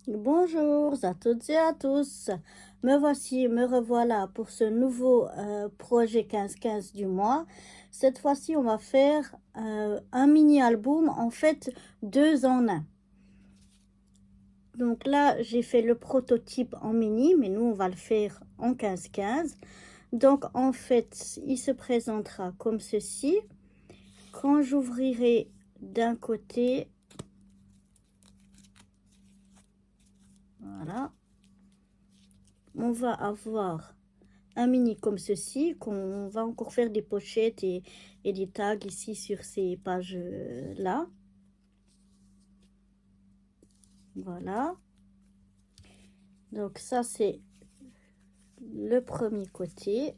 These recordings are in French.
Bonjour à toutes et à tous. Me revoilà pour ce nouveau projet 15-15 du mois. Cette fois-ci, on va faire un mini-album, en fait, deux en un. Donc là, j'ai fait le prototype en mini, mais nous, on va le faire en 15-15. Donc, en fait, il se présentera comme ceci. Quand j'ouvrirai d'un côté, voilà, on va avoir un mini comme ceci, qu'on va encore faire des pochettes et des tags ici sur ces pages là. Voilà. Donc ça, c'est le premier côté.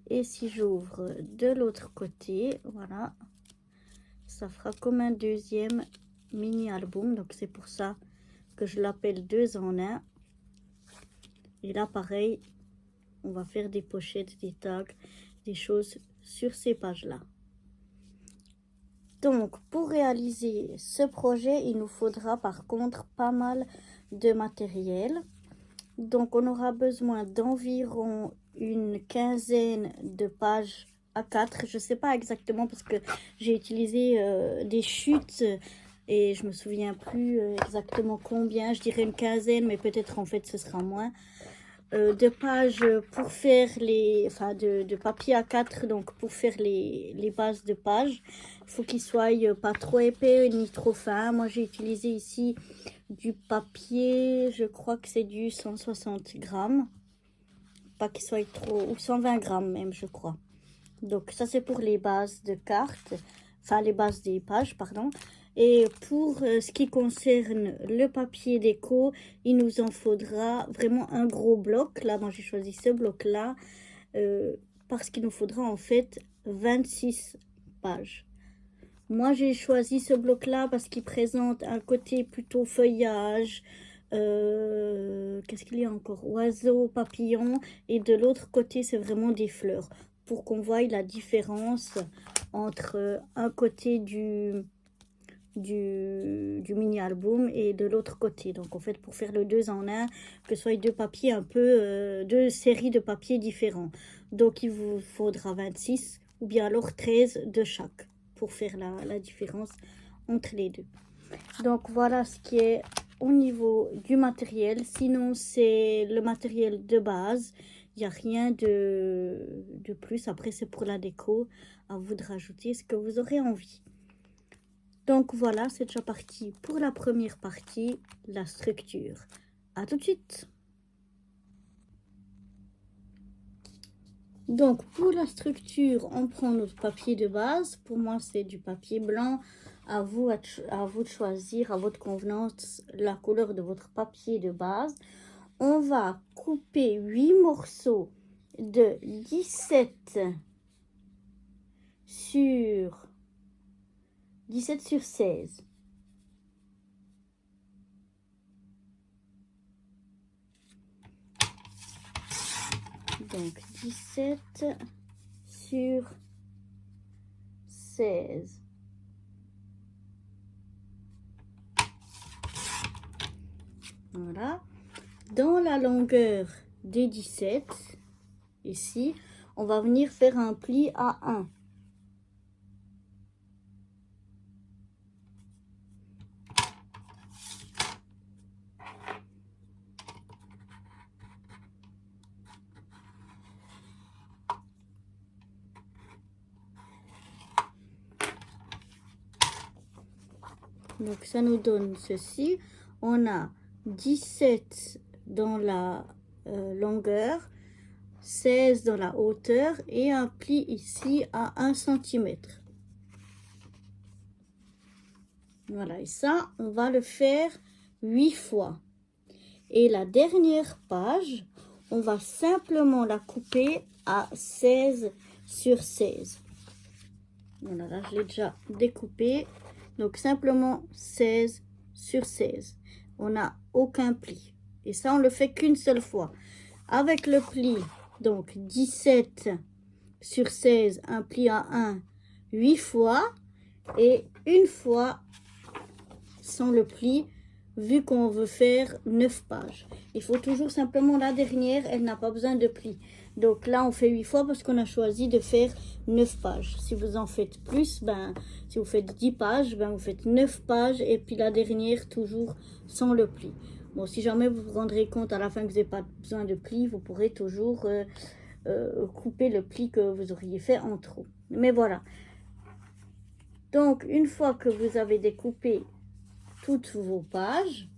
Et si j'ouvre de l'autre côté, voilà, ça fera comme un deuxième mini album. Donc c'est pour ça que je l'appelle deux en un. Et là, pareil, on va faire des pochettes, des tags, des choses sur ces pages-là. Donc, pour réaliser ce projet, il nous faudra par contre pas mal de matériel. Donc, on aura besoin d'environ une quinzaine de pages A4. Je ne sais pas exactement parce que j'ai utilisé des chutes et je me souviens plus exactement combien. Je dirais une quinzaine, mais peut-être en fait ce sera moins. De pages pour faire les, enfin de papier A4, donc pour faire les bases de pages. Il faut qu'il soit pas trop épais ni trop fin. Moi j'ai utilisé ici du papier, je crois que c'est du 160 grammes, pas qu'il soit trop, ou 120 grammes même je crois. Donc ça c'est pour les bases de cartes, enfin les bases des pages, pardon. Et pour ce qui concerne le papier déco, il nous en faudra vraiment un gros bloc. Là, moi j'ai choisi ce bloc-là parce qu'il nous faudra en fait 26 pages. Moi j'ai choisi ce bloc-là parce qu'il présente un côté plutôt feuillage, qu'est-ce qu'il y a encore? Oiseaux, papillons, et de l'autre côté c'est vraiment des fleurs, pour qu'on voie la différence entre un côté du mini-album et de l'autre côté. Donc en fait pour faire le deux en un, que ce soit deux papiers un peu, deux séries de papiers différents. Donc il vous faudra 26 ou bien alors 13 de chaque pour faire la différence entre les deux. Donc voilà ce qui est au niveau du matériel. Sinon c'est le matériel de base. Il n'y a rien de plus. Après c'est pour la déco. À vous de rajouter ce que vous aurez envie. Donc voilà, c'est déjà parti pour la première partie, la structure. À tout de suite. Donc pour la structure, on prend notre papier de base. Pour moi, c'est du papier blanc. À vous de choisir à votre convenance la couleur de votre papier de base. On va couper 8 morceaux de 17 sur 16. Donc 17 sur 16. Voilà. Dans la longueur des 17, ici, on va venir faire un pli à 1. Donc ça nous donne ceci. On a 17 dans la longueur, 16 dans la hauteur et un pli ici à 1 cm. Voilà, et ça, on va le faire 8 fois. Et la dernière page, on va simplement la couper à 16 sur 16. Voilà, là, je l'ai déjà découpé. Donc, simplement 16 sur 16. On n'a aucun pli. Et ça, on le fait qu'une seule fois. Avec le pli, donc 17 sur 16, un pli à 1, 8 fois et une fois sans le pli, vu qu'on veut faire 9 pages. Il faut toujours simplement la dernière, elle n'a pas besoin de pli. Donc là, on fait 8 fois parce qu'on a choisi de faire 9 pages. Si vous en faites plus, ben, si vous faites 10 pages, ben, vous faites 9 pages et puis la dernière toujours sans le pli. Bon, si jamais vous vous rendrez compte à la fin que vous n'avez pas besoin de pli, vous pourrez toujours couper le pli que vous auriez fait en trop. Mais voilà. Donc, une fois que vous avez découpé toutes vos pages,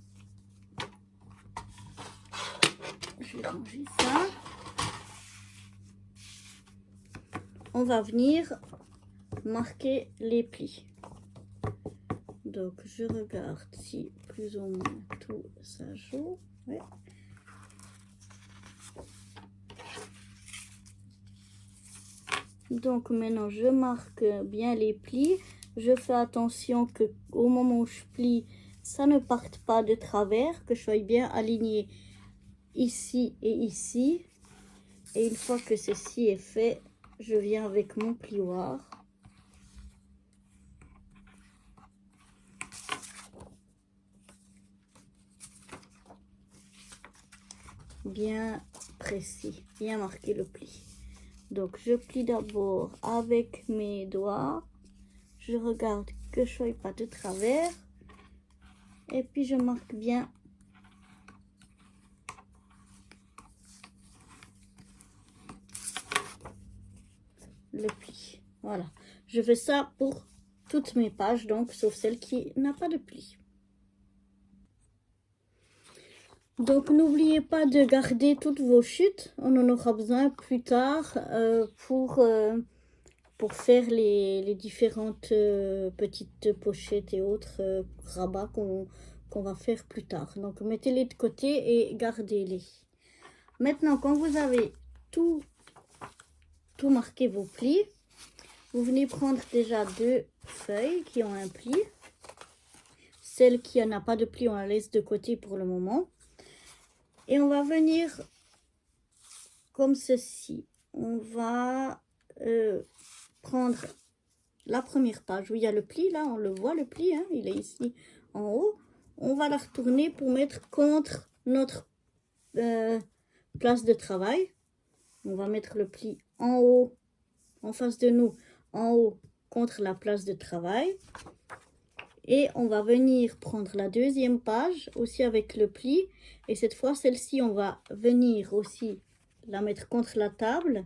je vais ranger ça. On va venir marquer les plis. Donc, je regarde si plus ou moins tout ça joue. Ouais. Donc, maintenant, je marque bien les plis. Je fais attention que au moment où je plie, ça ne parte pas de travers, que je sois bien alignée ici et ici. Et une fois que ceci est fait, je viens avec mon plioir. Bien précis, bien marquer le pli. Donc, je plie d'abord avec mes doigts. Je regarde que je ne sois pas de travers. Et puis, je marque bien le pli. Voilà. Je fais ça pour toutes mes pages, donc, sauf celle qui n'a pas de pli. Donc, n'oubliez pas de garder toutes vos chutes. On en aura besoin plus tard pour faire les différentes petites pochettes et autres rabats qu'on va faire plus tard. Donc, mettez-les de côté et gardez-les. Maintenant, quand vous avez tout marqué vos plis, vous venez prendre déjà 2 feuilles qui ont un pli. Celle qui n'a pas de pli, on la laisse de côté pour le moment. Et on va venir comme ceci. On va prendre la première page où il y a le pli, là, on le voit le pli, hein, il est ici en haut. On va la retourner pour mettre contre notre place de travail. On va mettre le pli en haut, en face de nous, en haut, contre la place de travail. Et on va venir prendre la deuxième page, aussi avec le pli. Et cette fois, celle-ci, on va venir aussi la mettre contre la table,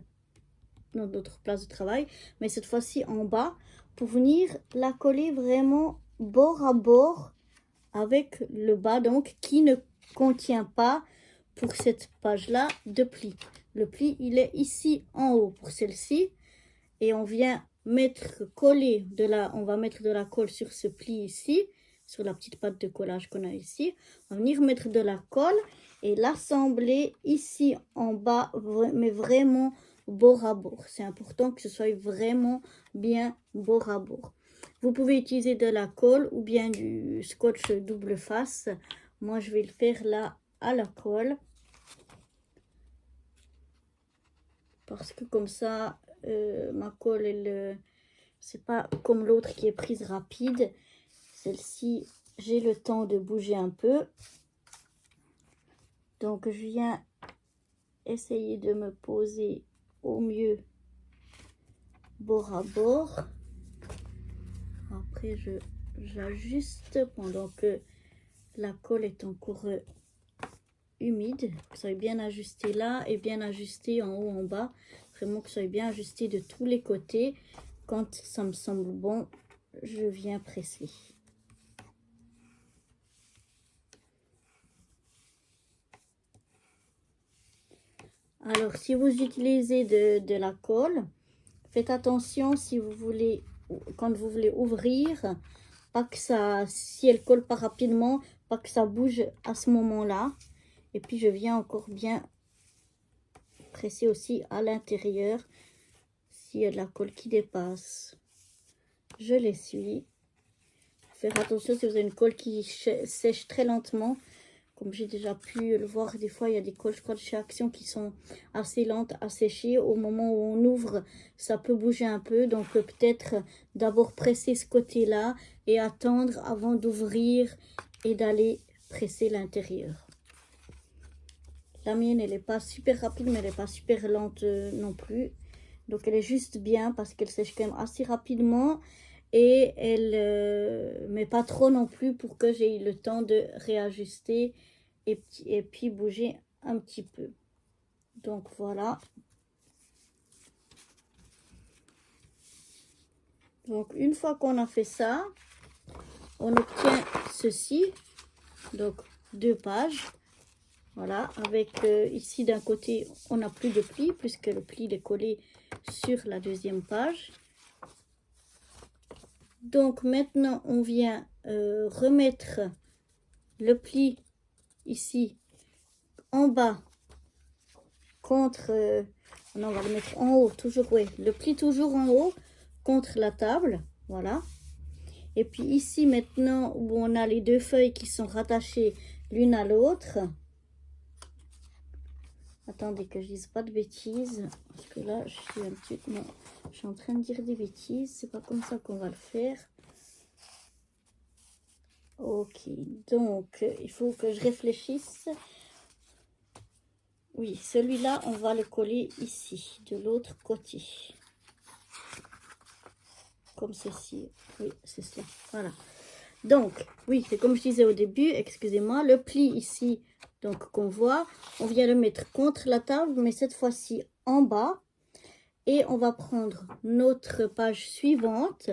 dans notre place de travail. Mais cette fois-ci, en bas, pour venir la coller vraiment bord à bord avec le bas, donc, qui ne contient pas, pour cette page-là, de pli. Le pli, il est ici en haut pour celle-ci. Et on vient coller on va mettre de la colle sur ce pli ici, sur la petite patte de collage qu'on a ici. On va venir mettre de la colle et l'assembler ici en bas, mais vraiment bord à bord. C'est important que ce soit vraiment bien bord à bord. Vous pouvez utiliser de la colle ou bien du scotch double face. Moi, je vais le faire là à la colle. Parce que comme ça, ma colle, c'est pas comme l'autre qui est prise rapide. Celle-ci, j'ai le temps de bouger un peu. Donc, je viens essayer de me poser au mieux bord à bord. Après, j'ajuste pendant que la colle est encore humide. Que ça soit bien ajusté là et bien ajusté en haut, en bas. Vraiment que ça soit bien ajusté de tous les côtés. Quand ça me semble bon, je viens presser. Alors, si vous utilisez de la colle, faites attention si vous voulez, quand vous voulez ouvrir, pas que ça, si elle colle pas rapidement, pas que ça bouge à ce moment-là. Et puis, je viens encore bien presser aussi à l'intérieur s'il y a de la colle qui dépasse. Je l'essuie. Faire attention si vous avez une colle qui sèche très lentement. Comme j'ai déjà pu le voir, des fois, il y a des colles, je crois, de chez Action qui sont assez lentes à sécher. Au moment où on ouvre, ça peut bouger un peu. Donc, peut-être d'abord presser ce côté-là et attendre avant d'ouvrir et d'aller presser l'intérieur. La mienne, elle n'est pas super rapide, mais elle n'est pas super lente non plus. Donc, elle est juste bien parce qu'elle sèche quand même assez rapidement. Et elle met pas trop non plus pour que j'ai eu le temps de réajuster et puis bouger un petit peu. Donc voilà. Donc une fois qu'on a fait ça, on obtient ceci. Donc 2 pages. Voilà, avec ici d'un côté, on n'a plus de pli puisque le pli est collé sur la deuxième page. Donc maintenant, on vient remettre le pli ici en bas contre, non, on va le mettre en haut, toujours, oui, le pli toujours en haut contre la table, voilà. Et puis ici maintenant où on a les 2 feuilles qui sont rattachées l'une à l'autre. Attendez que je dise pas de bêtises, parce que là je suis un petit, non, je suis en train de dire des bêtises, c'est pas comme ça qu'on va le faire. Ok, donc il faut que je réfléchisse. Oui, celui-là, on va le coller ici, de l'autre côté. Comme ceci. Oui, c'est ça. Voilà. Donc, oui, c'est comme je disais au début, excusez-moi, le pli ici, donc qu'on voit, on vient le mettre contre la table, mais cette fois-ci en bas. Et on va prendre notre page suivante.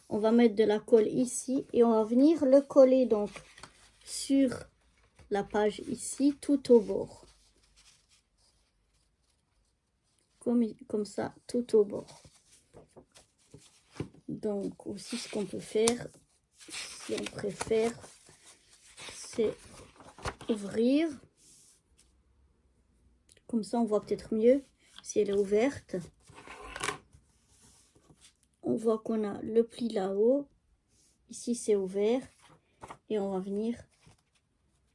On va mettre de la colle ici et on va venir le coller donc sur la page ici, tout au bord. Comme ça, tout au bord. Donc, aussi, ce qu'on peut faire, si on préfère, c'est ouvrir. Comme ça, on voit peut-être mieux si elle est ouverte. On voit qu'on a le pli là-haut. Ici, c'est ouvert. Et on va venir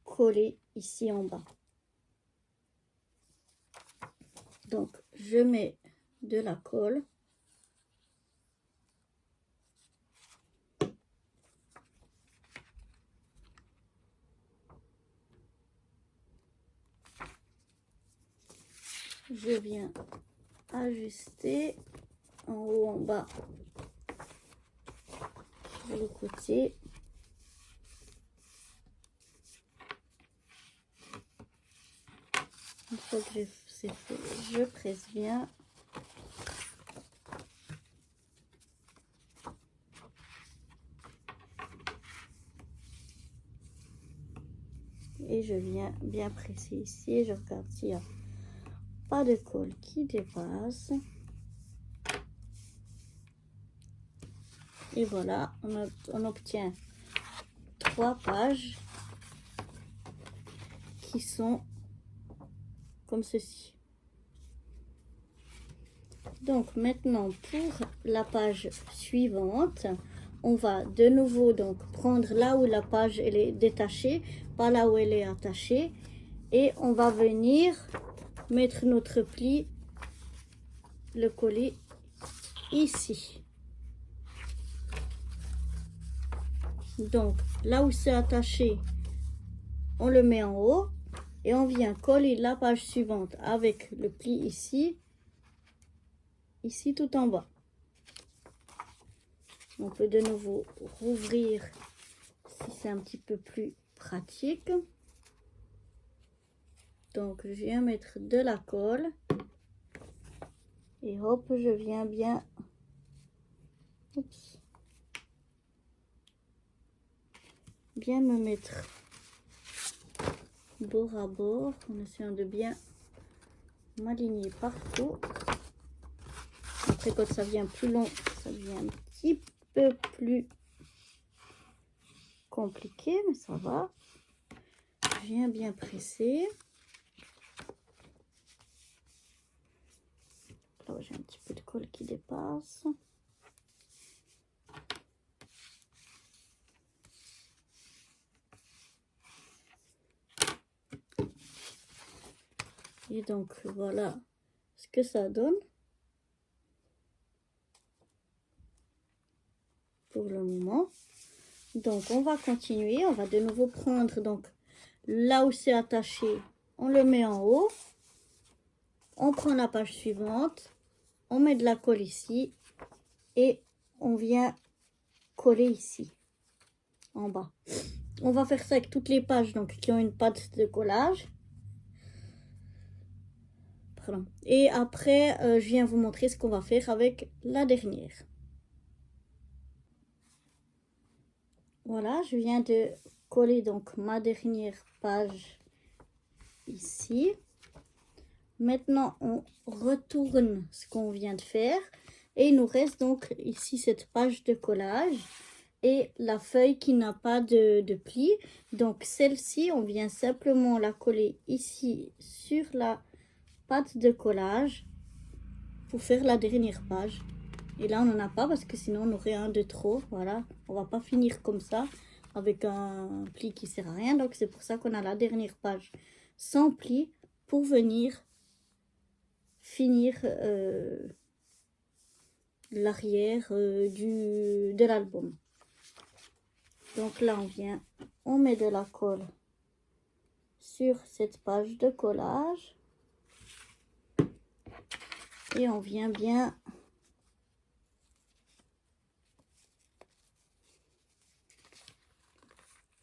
coller ici en bas. Donc, je mets de la colle. Je viens ajuster en haut, en bas, sur le côté. Une fois que c'est fait, je presse bien. Et je viens bien presser ici et je regarde s'il n'y a pas de colle qui dépasse. Et voilà, on obtient 3 pages qui sont comme ceci. Donc maintenant pour la page suivante, on va de nouveau donc prendre là où la page elle est détachée, pas là où elle est attachée, et on va venir mettre notre pli, le coller ici. Donc là où c'est attaché, on le met en haut et on vient coller la page suivante avec le pli ici, ici tout en bas. On peut de nouveau rouvrir si c'est un petit peu plus pratique. Donc je viens mettre de la colle et hop, je viens bien, oups, bien me mettre bord à bord en essayant de bien m'aligner partout. Après quand ça vient plus long, ça devient un petit peu plus compliqué, mais ça va. Je viens bien presser. Là j'ai un petit peu de colle qui dépasse. Et donc voilà ce que ça donne pour le moment. Donc on va continuer, on va de nouveau prendre donc là où c'est attaché, on le met en haut, on prend la page suivante, on met de la colle ici et on vient coller ici en bas. On va faire ça avec toutes les pages donc qui ont une pâte de collage. Pardon. Et après je viens vous montrer ce qu'on va faire avec la dernière. Voilà, je viens de coller donc ma dernière page ici. Maintenant, on retourne ce qu'on vient de faire. Et il nous reste donc ici cette page de collage et la feuille qui n'a pas de pli. Donc celle-ci, on vient simplement la coller ici sur la pâte de collage pour faire la dernière page. Et là, on n'en a pas parce que sinon, on aurait un de trop. Voilà, on va pas finir comme ça avec un pli qui sert à rien. Donc, c'est pour ça qu'on a la dernière page sans pli pour venir finir l'arrière de l'album. Donc là, on met de la colle sur cette page de collage. Et on vient bien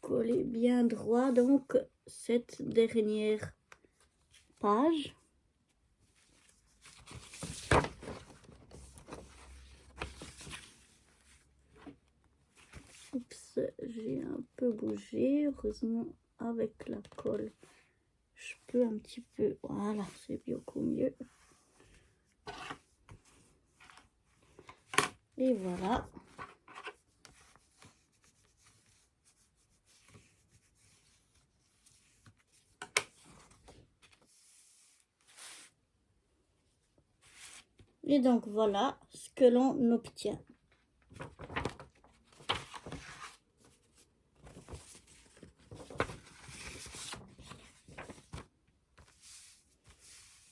coller bien droit donc cette dernière page. Oups, j'ai un peu bougé, heureusement avec la colle je peux un petit peu, voilà, c'est beaucoup mieux. Et voilà. Et donc voilà ce que l'on obtient.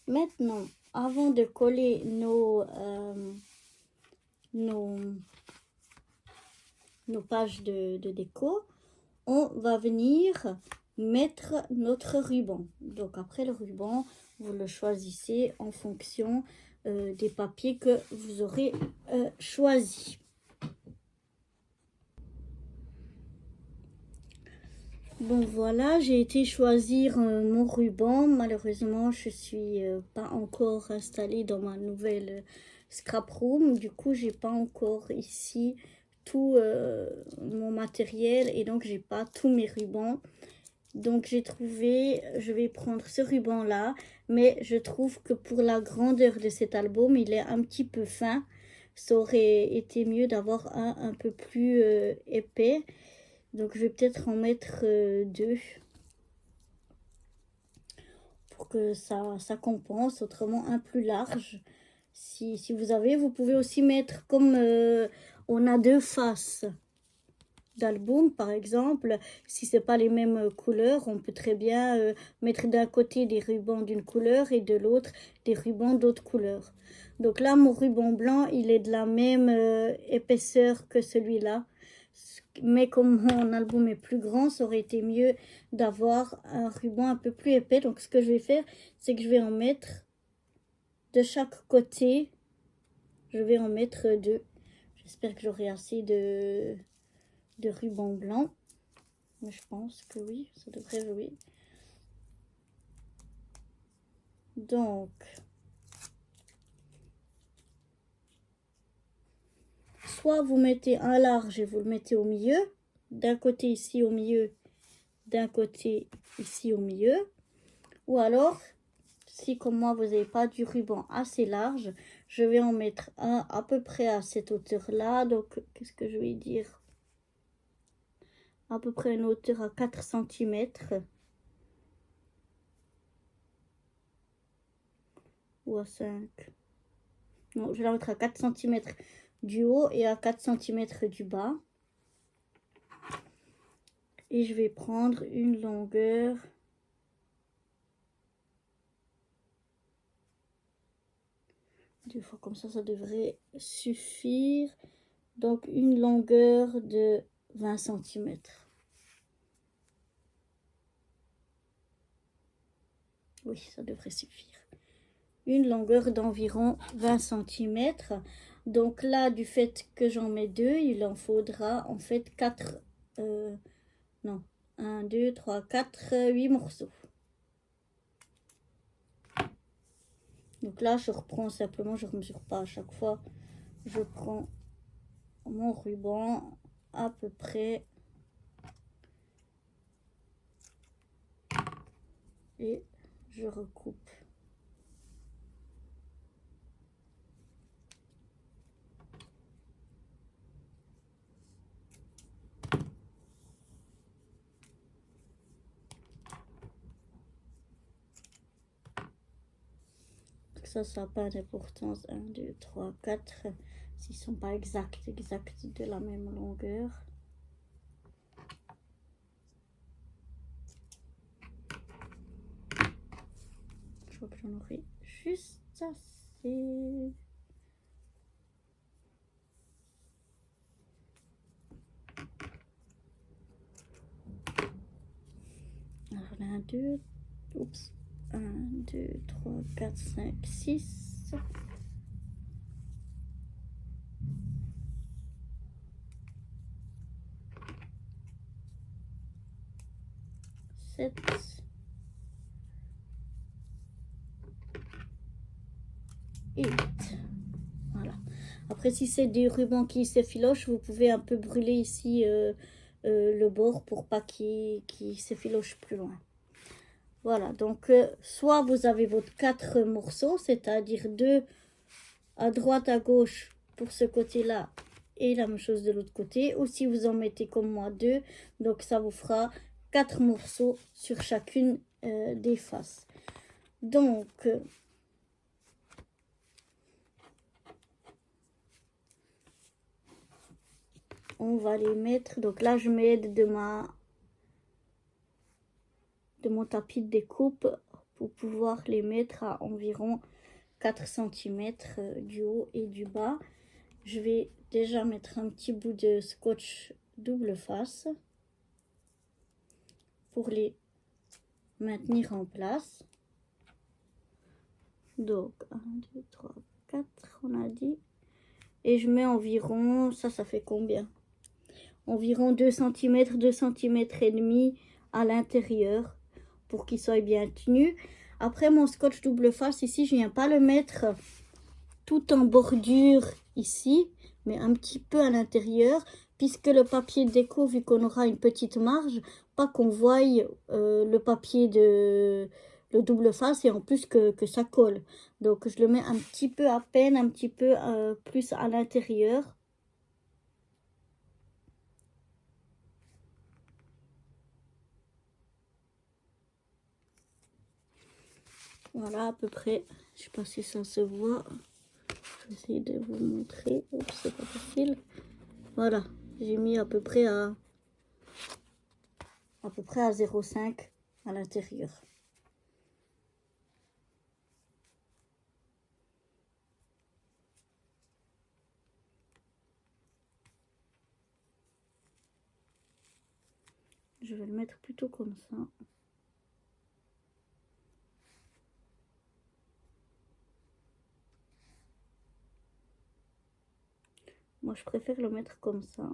Maintenant, avant de coller nos pages de déco, on va venir mettre notre ruban. Donc après le ruban, vous le choisissez en fonction des papiers que vous aurez choisis. Bon voilà, j'ai été choisir mon ruban. Malheureusement, je suis pas encore installée dans ma nouvelle scrap room. Du coup, j'ai pas encore ici tout mon matériel et donc j'ai pas tous mes rubans. Donc j'ai trouvé, je vais prendre ce ruban là, mais je trouve que pour la grandeur de cet album, il est un petit peu fin. Ça aurait été mieux d'avoir un peu plus épais. Donc je vais peut-être en mettre deux pour que ça compense, autrement un plus large. Si vous avez, vous pouvez aussi mettre comme on a deux faces d'album par exemple. Si c'est pas les mêmes couleurs, on peut très bien mettre d'un côté des rubans d'une couleur et de l'autre des rubans d'autres couleurs. Donc là, mon ruban blanc, il est de la même épaisseur que celui-là. Mais comme mon album est plus grand, ça aurait été mieux d'avoir un ruban un peu plus épais. Donc ce que je vais faire, c'est que je vais en mettre de chaque côté. Je vais en mettre deux. J'espère que j'aurai assez de ruban blanc. Mais je pense que oui, ça devrait, oui. Donc, soit vous mettez un large et vous le mettez au milieu. D'un côté ici au milieu, d'un côté ici au milieu. Ou alors, si comme moi vous n'avez pas du ruban assez large, je vais en mettre un à peu près à cette hauteur là. Donc qu'est-ce que je vais dire, à peu près une hauteur à 4 cm ou à 5. Non, je vais la mettre à 4 cm du haut et à 4 cm du bas. Et je vais prendre une longueur 2 fois comme ça devrait suffire. Donc une longueur de 20 cm. Oui, ça devrait suffire. Une longueur d'environ 20 cm. Donc là, du fait que j'en mets 2, il en faudra en fait 4, non, 1, 2, 3, 4, 8 morceaux. Donc là, je reprends simplement, je ne mesure pas à chaque fois. Je prends mon ruban à peu près et je recoupe. Ça n'a pas d'importance. 1, 2, 3, 4. S'ils ne sont pas exacts de la même longueur. Je crois que j'en aurai juste assez. Alors, 1, 2, oups. 1, 2, 3, 4, 5, 6. 7. 8. Voilà. Après, si c'est des rubans qui s'effilochent, vous pouvez un peu brûler ici le bord pour pas qu'il s'effiloche plus loin. Voilà, donc soit vous avez votre 4 morceaux, c'est-à-dire 2 à droite, à gauche pour ce côté-là et la même chose de l'autre côté. Ou si vous en mettez comme moi 2, donc ça vous fera 4 morceaux sur chacune des faces. Donc, on va les mettre. Donc là, je m'aide de mon tapis de découpe pour pouvoir les mettre à environ 4 cm du haut et du bas. Je vais déjà mettre un petit bout de scotch double face pour les maintenir en place. Donc 1, 2, 3, 4, on a dit. Et je mets environ, ça fait combien? Environ 2 cm, 2 cm et demi à l'intérieur pour qu'il soit bien tenu. Après, mon scotch double face ici, je viens pas le mettre tout en bordure ici, mais un petit peu à l'intérieur, puisque le papier déco, vu qu'on aura une petite marge, pas qu'on voie le papier de le double face et en plus que ça colle. Donc je le mets un petit peu à peine, un petit peu plus à l'intérieur. Voilà à peu près, je sais pas si ça se voit. Je vais essayer de vous montrer. Oups, c'est pas facile. Voilà, j'ai mis à peu près à 0,5 à l'intérieur. Je vais le mettre plutôt comme ça. Moi, je préfère le mettre comme ça.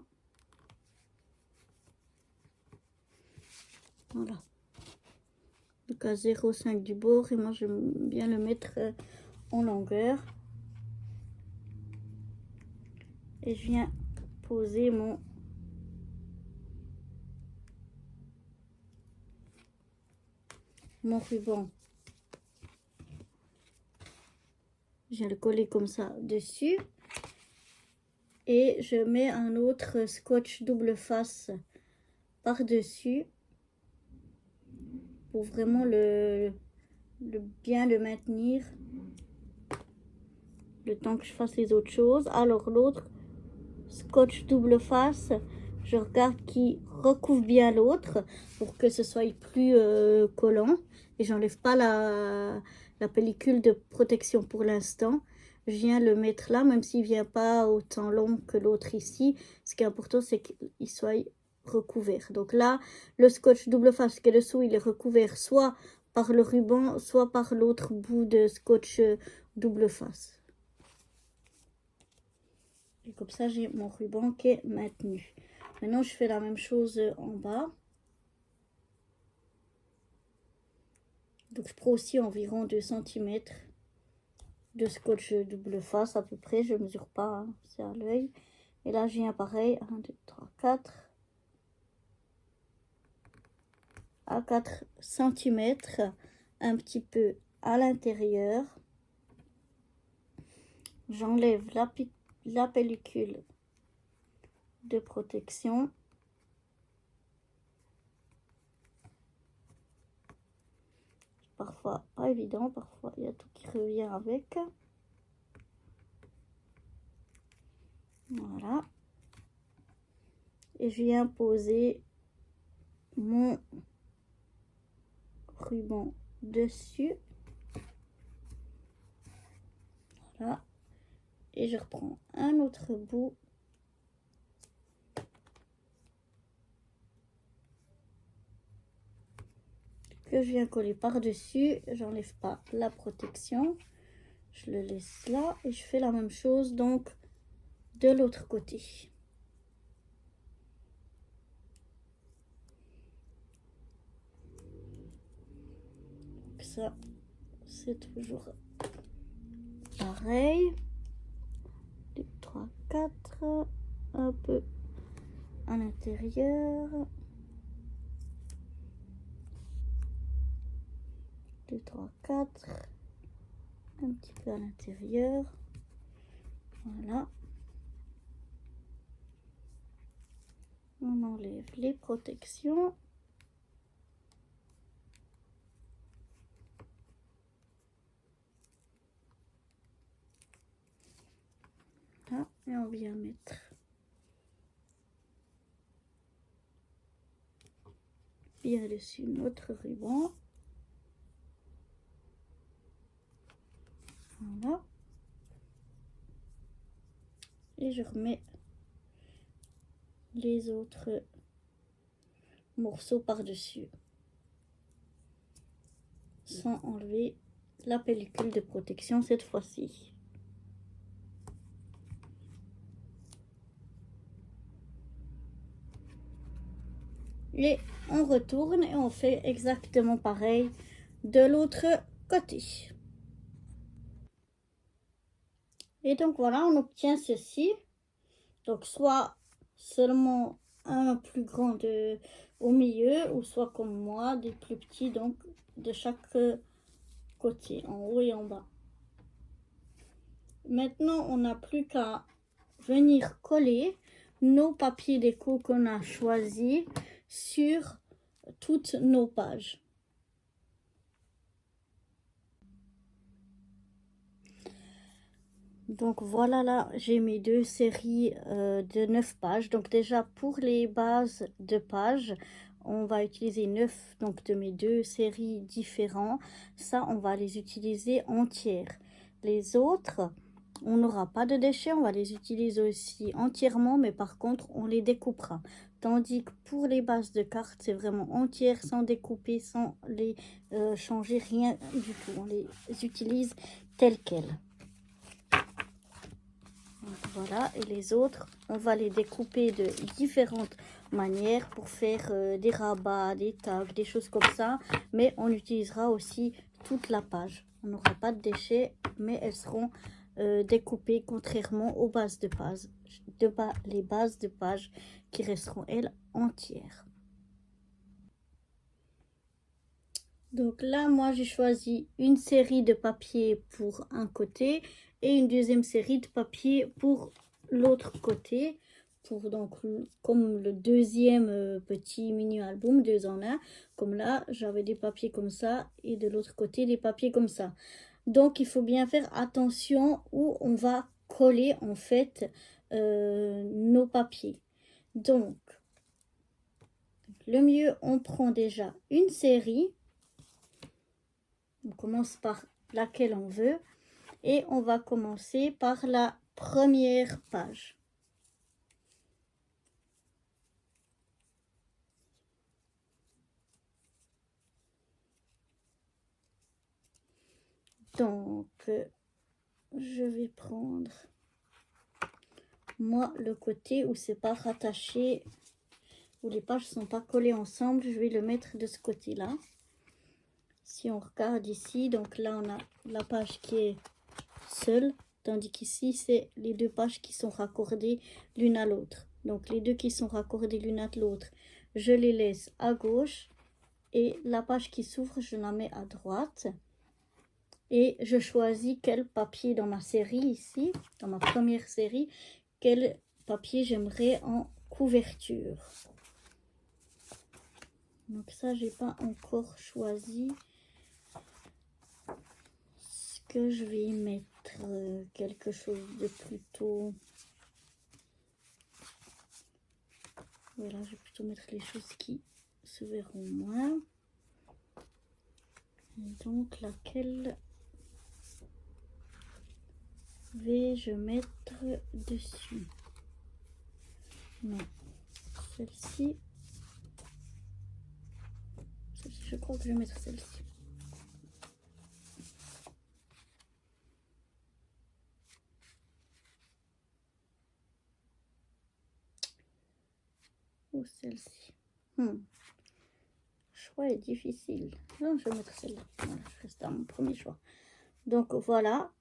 Voilà. Donc à 0,5 du bord. Et moi, j'aime bien le mettre en longueur. Et je viens poser mon ruban. Je viens le coller comme ça dessus. Et je mets un autre scotch double face par-dessus. Pour vraiment bien le maintenir. Le temps que je fasse les autres choses. Alors l'autre scotch double face, je regarde qu'il recouvre bien l'autre pour que ce soit plus collant. Et j'enlève pas la pellicule de protection pour l'instant. je viens le mettre là, même s'il vient pas autant long que l'autre ici. Ce qui est important, c'est qu'il soit recouvert. Donc là, le scotch double face qui est dessous, il est recouvert soit par le ruban, soit par l'autre bout de scotch double face. Et comme ça, j'ai mon ruban qui est maintenu. Maintenant, je fais la même chose en bas. Donc, je prends aussi environ 2 cm de scotch double face à peu près. Je ne mesure pas, hein, c'est à l'œil. Et là, je viens pareil. 1, 2, 3, 4. À 4 cm, un petit peu à l'intérieur. J'enlève la pellicule de protection. Parfois pas évident, parfois il y a tout qui revient avec. Voilà. Et je viens poser mon ruban dessus. Voilà. Et je reprends un autre bout. Que je viens coller par-dessus. J'enlève pas la protection. Je le laisse là et je fais la même chose donc de l'autre côté. Donc ça, c'est toujours pareil. 2, 3, 4. Un peu à l'intérieur. 2, 3, 4. Un petit peu à l'intérieur. Voilà. On enlève les protections. Là, et on vient mettre bien dessus notre ruban. Voilà. Et je remets les autres morceaux par-dessus. Sans enlever la pellicule de protection cette fois-ci. Et on retourne et on fait exactement pareil de l'autre côté. Et donc voilà, on obtient ceci. Donc soit seulement un plus grand au milieu, ou soit comme moi, des plus petits donc de chaque côté, en haut et en bas. Maintenant, on n'a plus qu'à venir coller nos papiers déco qu'on a choisis sur toutes nos pages. Donc voilà, là j'ai mes deux séries de 9 pages. Donc déjà pour les bases de pages, on va utiliser 9 donc de mes deux séries différentes. Ça, on va les utiliser entières. Les autres, on n'aura pas de déchets, on va les utiliser aussi entièrement, mais par contre on les découpera. Tandis que pour les bases de cartes, c'est vraiment entière, sans découper, sans les changer, rien du tout. On les utilise telles quelles. Voilà, et les autres, on va les découper de différentes manières pour faire des rabats, des tags, des choses comme ça. Mais on utilisera aussi toute la page. On n'aura pas de déchets, mais elles seront découpées contrairement aux bases de page. Les bases de page qui resteront, elles, entières. Donc là, moi, j'ai choisi une série de papier pour un côté et une deuxième série de papier pour l'autre côté. Pour donc, comme le deuxième petit mini album, 2 en 1. Comme là, j'avais des papiers comme ça et de l'autre côté, des papiers comme ça. Donc, il faut bien faire attention où on va coller en fait nos papiers. Donc, le mieux, on prend déjà une série. On commence par laquelle on veut Et on va commencer par la première page. Donc, je vais prendre, moi, le côté où c'est pas rattaché, où les pages sont pas collées ensemble. Je vais le mettre de ce côté-là. Si on regarde ici, donc là, on a la page qui est seule, tandis qu'ici, c'est les deux pages qui sont raccordées l'une à l'autre. Donc, les deux qui sont raccordées l'une à l'autre, je les laisse à gauche. Et la page qui s'ouvre, je la mets à droite. Et je choisis quel papier dans ma série ici, dans ma première série, quel papier j'aimerais en couverture. Donc ça, j'ai pas encore choisi ce que je vais y mettre. Quelque chose de plutôt... Voilà, je vais plutôt mettre les choses qui se verront moins. Et donc, laquelle vais-je mettre dessus? Non, celle-ci. Je crois que je vais mettre celle-ci. Ou celle-ci. Le choix est difficile. Non, je vais mettre celle-là. Voilà, je reste à mon premier choix. Donc voilà.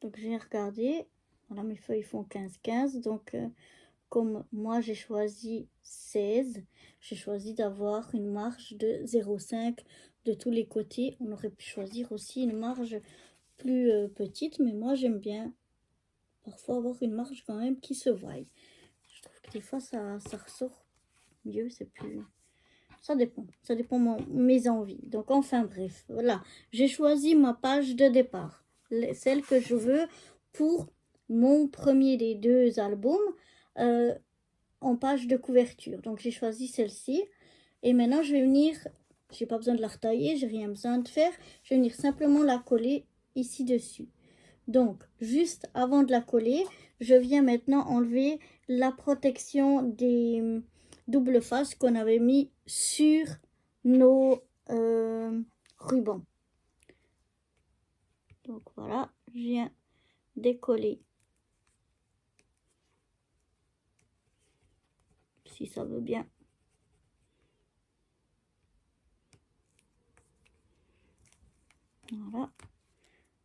Donc j'ai regardé. Voilà, mes feuilles font 15-15. Donc comme moi j'ai choisi 16, j'ai choisi d'avoir une marge de 0,5 de tous les côtés. On aurait pu choisir aussi une marge plus petite, mais moi j'aime bien parfois avoir une marge quand même qui se voie. Je trouve que des fois ça ressort mieux, c'est plus... Ça dépend mes envies. Donc enfin bref, voilà. J'ai choisi ma page de départ, celle que je veux pour mon premier des deux albums en page de couverture. Donc j'ai choisi celle-ci. Et maintenant je vais venir, j'ai pas besoin de la retailler, j'ai rien besoin de faire. Je vais venir simplement la coller ici dessus. Donc juste avant de la coller, je viens maintenant enlever la protection des double face qu'on avait mis sur nos rubans. Donc voilà, je viens décoller, si ça veut bien. Voilà,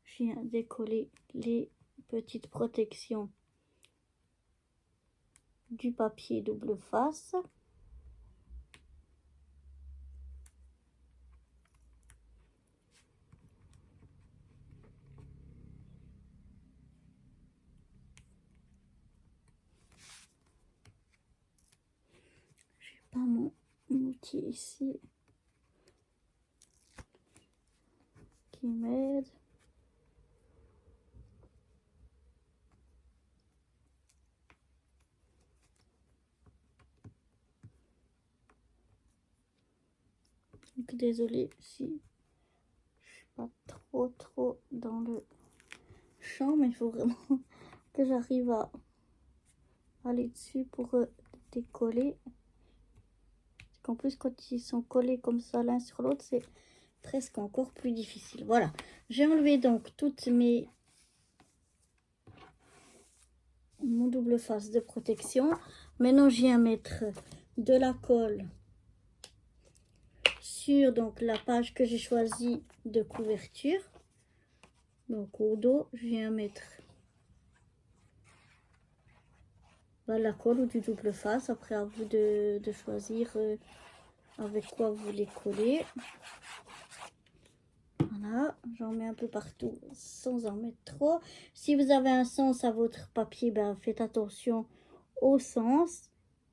je viens décoller les petites protections du papier double face. J'ai pas mon outil ici qui m'aide. Donc désolée si je suis pas trop dans le champ, mais il faut vraiment que j'arrive à aller dessus pour décoller. Parce qu'en plus quand ils sont collés comme ça l'un sur l'autre, c'est presque encore plus difficile. Voilà, j'ai enlevé donc toutes mon double face de protection. Maintenant je viens mettre de la colle sur donc la page que j'ai choisie de couverture. Donc au dos je viens mettre la colle ou du double face. Après à vous de choisir avec quoi vous voulez coller. Voilà, j'en mets un peu partout sans en mettre trop. Si vous avez un sens à votre papier, ben faites attention au sens.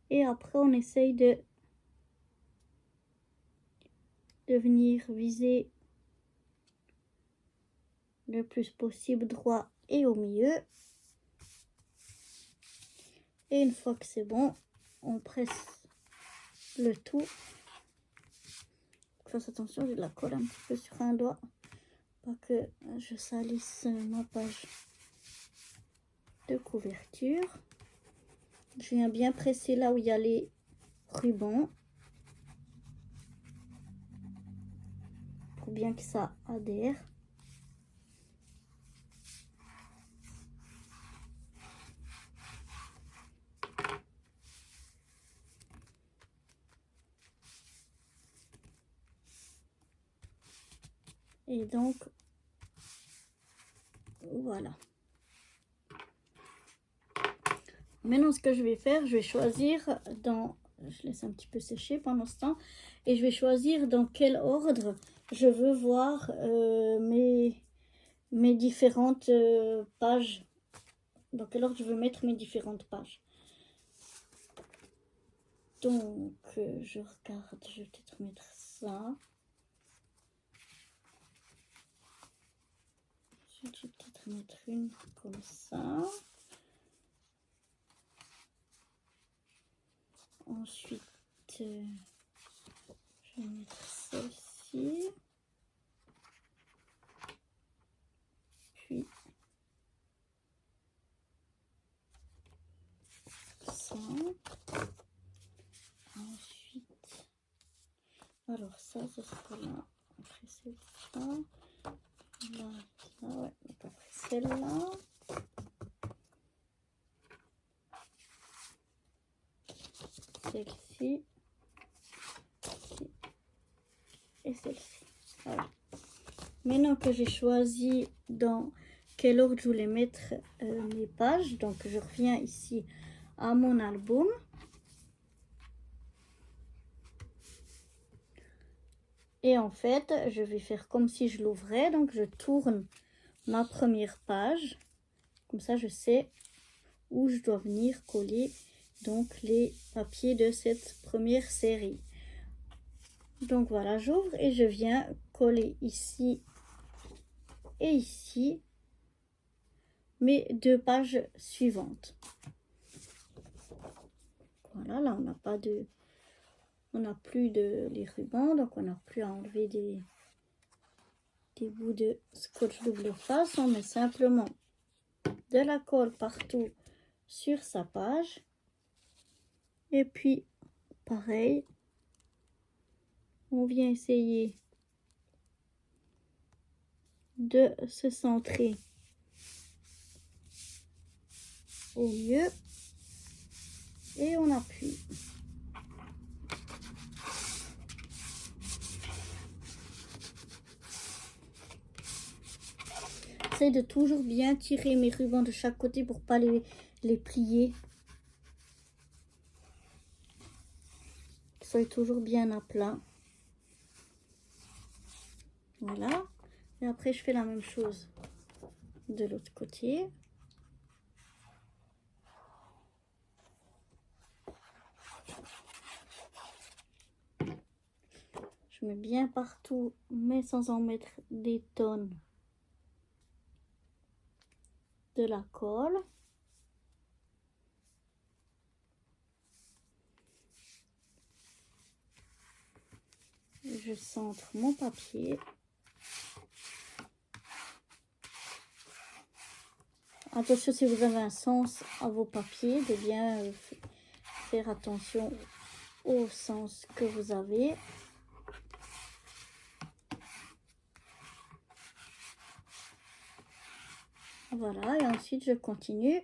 Et après on essaye de venir viser le plus possible droit et au milieu. Et une fois que c'est bon, on presse le tout. Fasse attention, j'ai de la colle un petit peu sur un doigt. Pas que je salisse ma page de couverture. Je viens bien presser là où il y a les rubans pour bien que ça adhère. Et donc, voilà. Maintenant, ce que je vais faire, je vais choisir dans... Je laisse un petit peu sécher pendant ce temps. Et je vais choisir dans quel ordre je veux voir mes différentes pages. Dans quel ordre je veux mettre mes différentes pages. Donc, je regarde, je vais peut-être mettre ça. Ensuite, je vais peut-être mettre une comme ça. Ensuite, je vais mettre celle-ci. Puis, ça. Ensuite, alors ça, ce sera là. Après, c'est ça. Là, ça, ouais. Donc après, celle-là. Celle-ci. Et celle-ci. Voilà. Maintenant que j'ai choisi dans quel ordre je voulais mettre mes pages, donc je reviens ici à mon album. Et en fait, je vais faire comme si je l'ouvrais. Donc, je tourne ma première page. Comme ça, je sais où je dois venir coller donc les papiers de cette première série. Donc, voilà, j'ouvre et je viens coller ici et ici mes deux pages suivantes. Voilà, là, on n'a pas de... On n'a plus de les rubans, donc on n'a plus à enlever des bouts de scotch double face. On met simplement de la colle partout sur sa page. Et puis, pareil, on vient essayer de se centrer au mieux. Et on appuie. J'essaie de toujours bien tirer mes rubans de chaque côté pour pas les plier. Qu'ils soient toujours bien à plat. Voilà. Et après, je fais la même chose de l'autre côté. Je mets bien partout, mais sans en mettre des tonnes de la colle. Je centre mon papier. Attention, si vous avez un sens à vos papiers, de bien faire attention au sens que vous avez. Voilà, et ensuite je continue.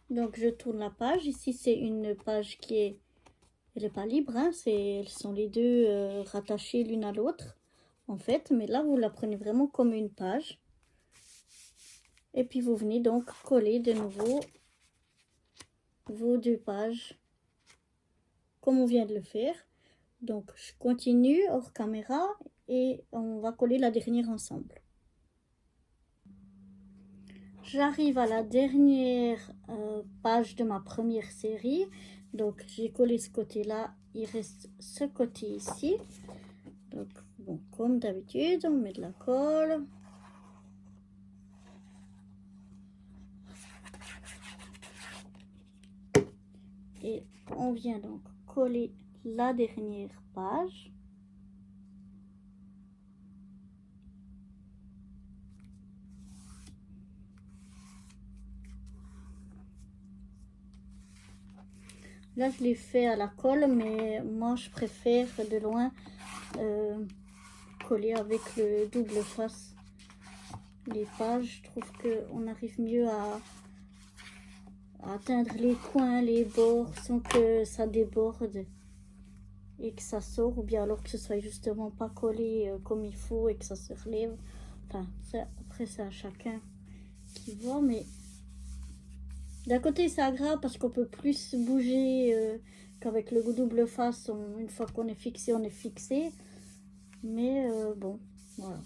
Donc je tourne la page. Ici c'est une page qui est, elle n'est pas libre, hein, elles sont les deux rattachées l'une à l'autre en fait. Mais là vous la prenez vraiment comme une page. Et puis vous venez donc coller de nouveau vos deux pages comme on vient de le faire. Donc je continue hors caméra et on va coller la dernière ensemble. J'arrive à la dernière page de ma première série. Donc j'ai collé ce côté là, il reste ce côté ici. Donc bon, comme d'habitude, on met de la colle. Et on vient donc coller la dernière page. Là, je l'ai fait à la colle, mais moi, je préfère de loin coller avec le double face les pages. Je trouve qu'on arrive mieux à atteindre les coins, les bords, sans que ça déborde et que ça sort, ou bien alors que ce soit justement pas collé comme il faut et que ça se relève. Enfin, ça, après, c'est à chacun qui voit, mais d'un côté, c'est agréable parce qu'on peut plus bouger qu'avec le double face. Une fois qu'on est fixé, on est fixé. Mais bon, voilà.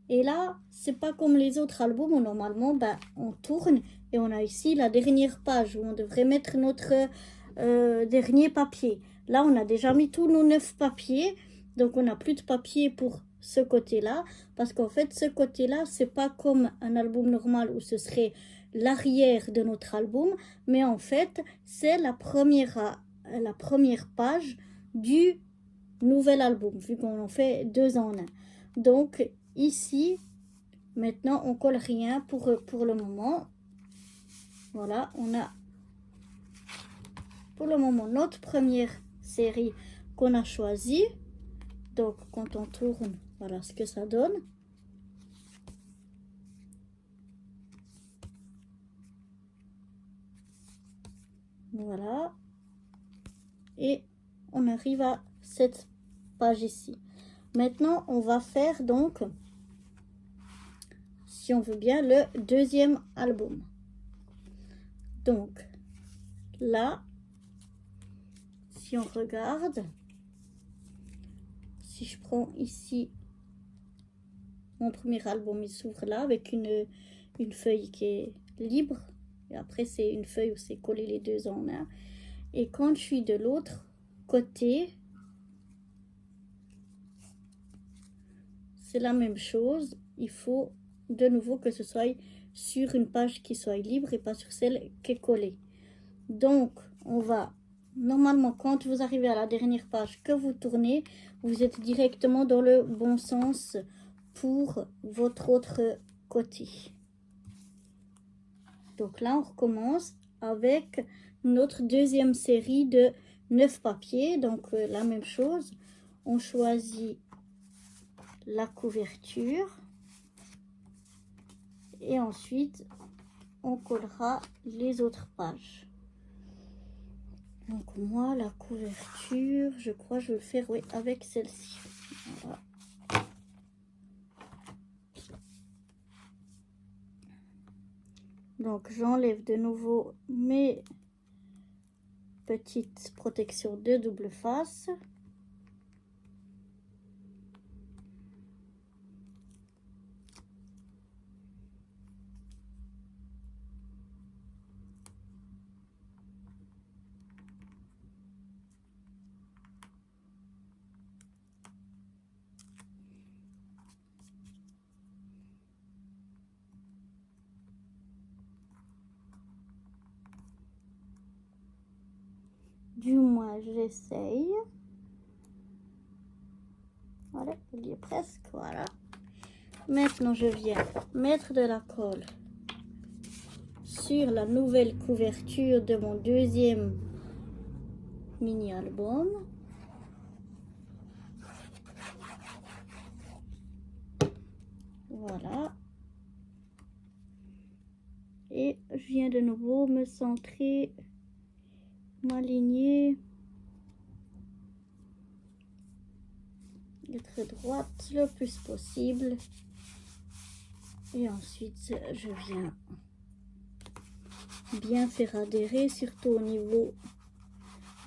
Et là, c'est pas comme les autres albums où normalement, ben, on tourne et on a ici la dernière page où on devrait mettre notre dernier papier. Là, on a déjà mis tous nos 9 papiers, donc on n'a plus de papier pour ce côté-là, parce qu'en fait, ce côté-là, c'est pas comme un album normal où ce serait l'arrière de notre album, mais en fait, c'est la première page du nouvel album, vu qu'on en fait 2 en 1. Donc, ici, maintenant, on colle rien pour le moment. Voilà, on a pour le moment notre première série qu'on a choisie. Donc, quand on tourne, voilà ce que ça donne. Voilà. Et on arrive à cette page ici. Maintenant, on va faire donc, si on veut bien, le deuxième album. Donc, là, si on regarde, si je prends ici mon premier album, il s'ouvre là avec une feuille qui est libre. Et après, c'est une feuille où c'est collé les deux en un. Et quand je suis de l'autre côté, c'est la même chose. Il faut de nouveau que ce soit sur une page qui soit libre et pas sur celle qui est collée. Donc, on va, normalement, quand vous arrivez à la dernière page que vous tournez, vous êtes directement dans le bon sens pour votre autre côté. Donc là, on recommence avec notre deuxième série de 9 papiers. Donc la même chose, on choisit la couverture et ensuite on collera les autres pages. Donc moi, la couverture, je crois que je vais le faire, oui, avec celle-ci. Voilà. Donc j'enlève de nouveau mes petites protections de double face. Du moins, j'essaye. Voilà, il y est presque, voilà. Maintenant, je viens mettre de la colle sur la nouvelle couverture de mon deuxième mini-album. Voilà. Et je viens de nouveau me centrer, m'aligner, être droite le plus possible. Et ensuite, je viens bien faire adhérer, surtout au niveau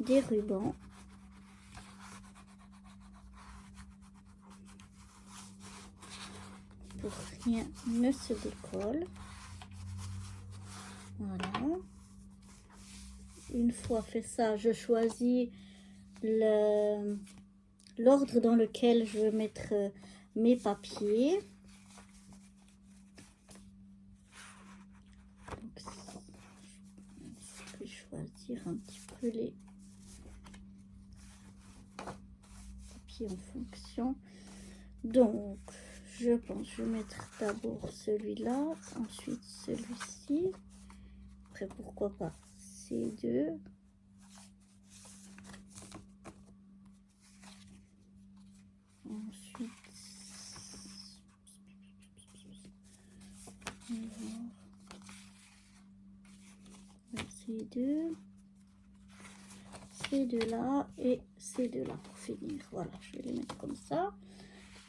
des rubans. Pour que rien ne se décolle. Voilà. Une fois fait ça, je choisis l'ordre dans lequel je veux mettre mes papiers. Donc, je peux choisir un petit peu les papiers en fonction. Donc, je pense que je vais mettre d'abord celui-là, ensuite celui-ci. Après, pourquoi pas ces deux. Ensuite, on va voir ces deux là et ces deux là pour finir. Voilà, je vais les mettre comme ça.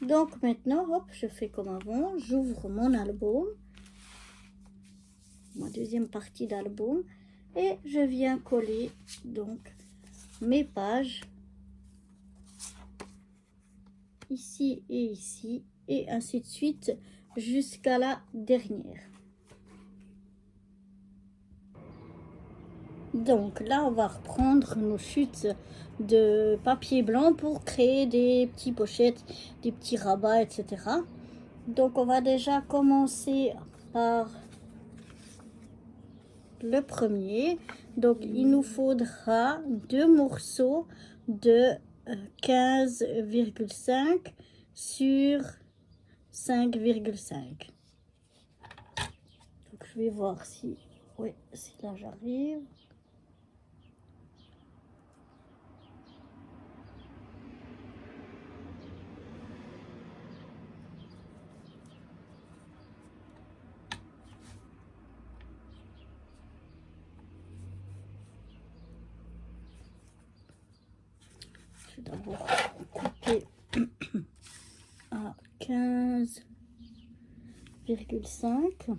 Donc maintenant, hop, je fais comme avant, j'ouvre mon album, ma deuxième partie d'album, et je viens coller donc mes pages ici, et ainsi de suite jusqu'à la dernière. Donc là, on va reprendre nos chutes de papier blanc pour créer des petites pochettes, des petits rabats, etc. Donc on va déjà commencer par le premier. Donc il nous faudra deux morceaux de 15,5 sur 5,5. Donc je vais voir si, oui, si là j'arrive. Je vais d'abord couper à 15,5.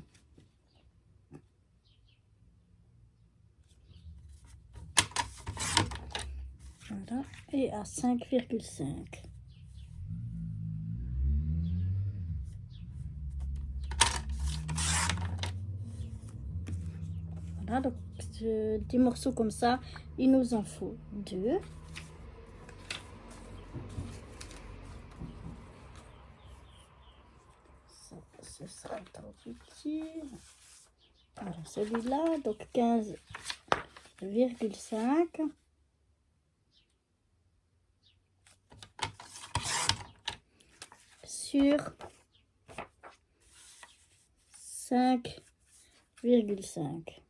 Voilà, et à 5,5. Voilà, donc des morceaux comme ça, il nous en faut deux. Ça, ce sera trop petit. Voilà, celui-là, donc 15,5. Sur 5,5.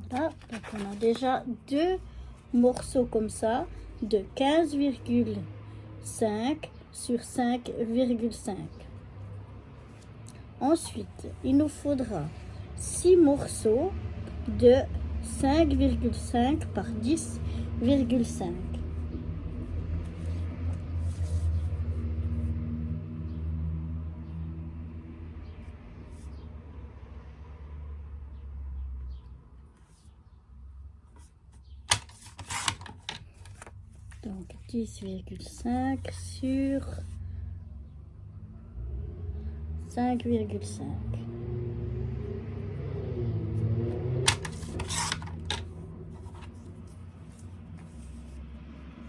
Voilà, donc on a déjà deux morceaux comme ça de 15,5 sur 5,5. Ensuite, il nous faudra 6 morceaux de 5,5 par 10,5. Donc 10,5 sur 5,5.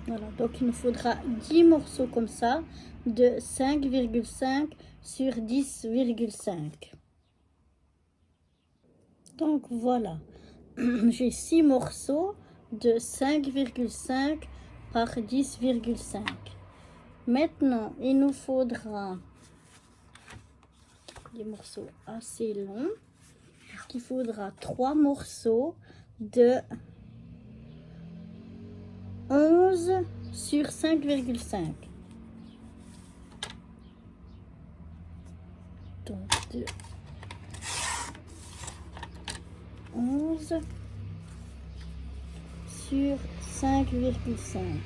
Voilà, donc il nous faudra 10 morceaux comme ça de 5,5 sur 10,5. Donc voilà, j'ai 6 morceaux de 5,5 par 10,5. Maintenant, il nous faudra des morceaux assez longs. Il faudra 3 morceaux de 11 sur 5,5. Donc de 11 sur 5,5.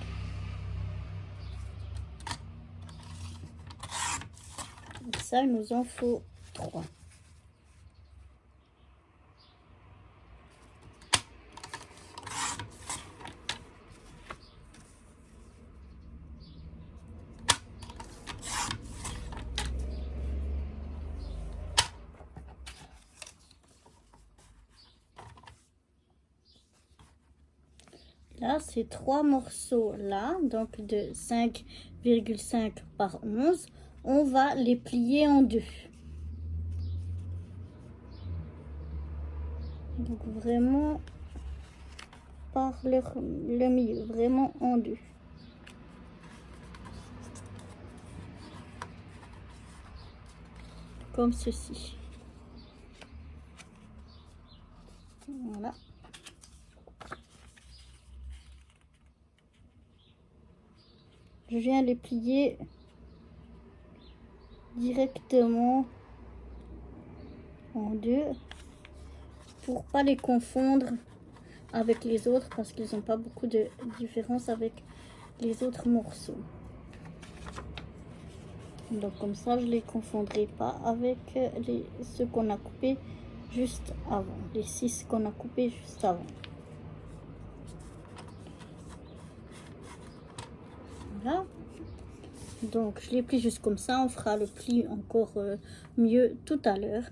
Ça, il nous en faut 3. Là, ces 3 morceaux là, donc de 5,5 par 11, on va les plier en deux. Donc vraiment par le milieu, vraiment en deux. Comme ceci. Voilà. je viens les plier directement en deux pour pas les confondre avec les autres parce qu'ils n'ont pas beaucoup de différence avec les autres morceaux. Donc comme ça je les confondrai pas avec ceux qu'on a coupés juste avant, les 6 qu'on a coupés juste avant. Voilà, donc je les plie juste comme ça, on fera le pli encore mieux tout à l'heure.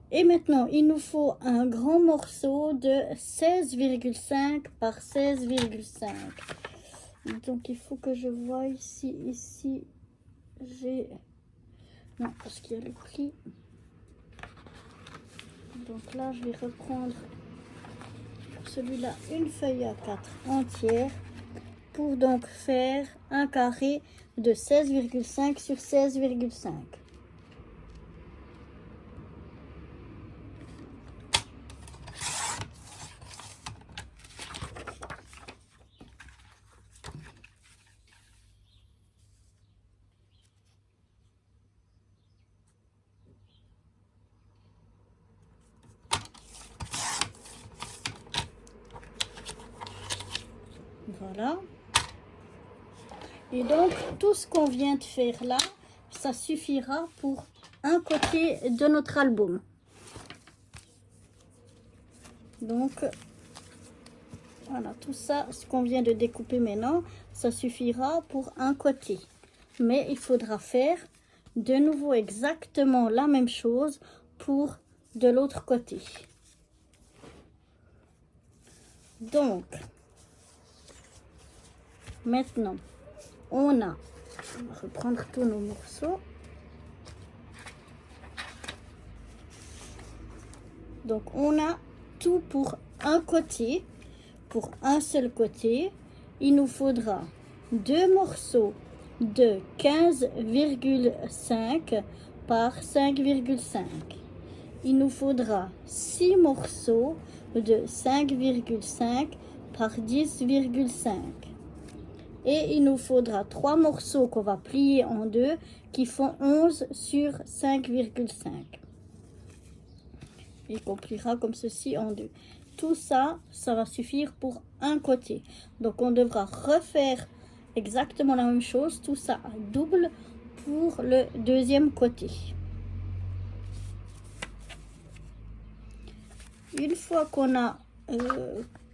Et maintenant, il nous faut un grand morceau de 16,5 par 16,5. Donc, il faut que je vois ici, j'ai... Non, parce qu'il y a le pli. Donc là, je vais reprendre pour celui-là une feuille A4 entière pour donc faire un carré de 16,5 sur 16,5. Voilà. Et donc, tout ce qu'on vient de faire là, ça suffira pour un côté de notre album. Donc, voilà, tout ça, ce qu'on vient de découper maintenant, ça suffira pour un côté. Mais il faudra faire de nouveau exactement la même chose pour de l'autre côté. Donc, maintenant, on va reprendre tous nos morceaux. Donc, on a tout pour un côté, pour un seul côté. Il nous faudra 2 morceaux de 15,5 par 5,5. Il nous faudra 6 morceaux de 5,5 par 10,5. Et il nous faudra 3 morceaux qu'on va plier en deux qui font 11 sur 5,5. Et qu'on pliera comme ceci en deux. Tout ça, ça va suffire pour un côté. Donc on devra refaire exactement la même chose, tout ça à double pour le deuxième côté. Une fois qu'on a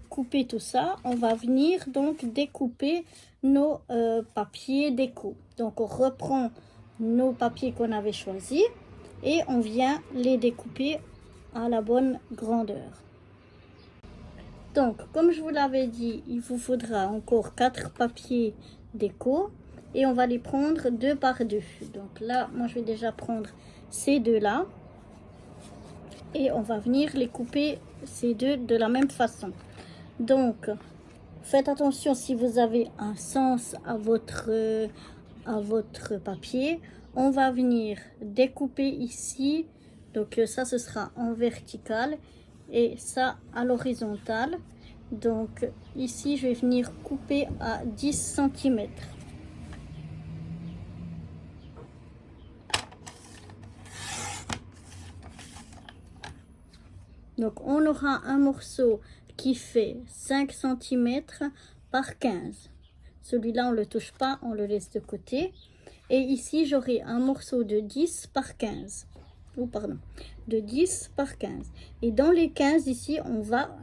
coupé tout ça, on va venir donc découper nos papiers déco. Donc on reprend nos papiers qu'on avait choisis et on vient les découper à la bonne grandeur. Donc comme je vous l'avais dit, il vous faudra encore 4 papiers déco et on va les prendre 2 par 2. Donc là, moi je vais déjà prendre ces deux là et on va venir les couper ces deux de la même façon. Donc faites attention si vous avez un sens à votre papier. On va venir découper ici, donc ça ce sera en vertical et ça à l'horizontale. Donc ici je vais venir couper à 10 cm. Donc on aura un morceau qui fait 5 cm par 15. Celui-là on le touche pas, on le laisse de côté. Et ici j'aurai un morceau de 10 par 15. Oh, pardon, de 10 par 15. Et dans les 15 ici, on va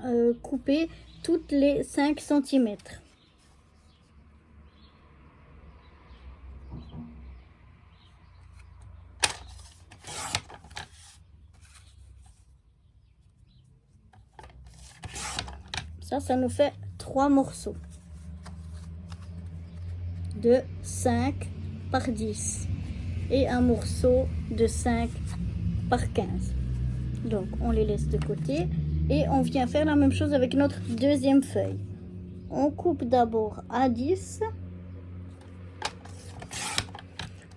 couper toutes les 5 cm. Ça nous fait 3 morceaux de 5 par 10 et un morceau de 5 par 15. Donc on les laisse de côté et on vient faire la même chose avec notre deuxième feuille. On coupe d'abord à 10.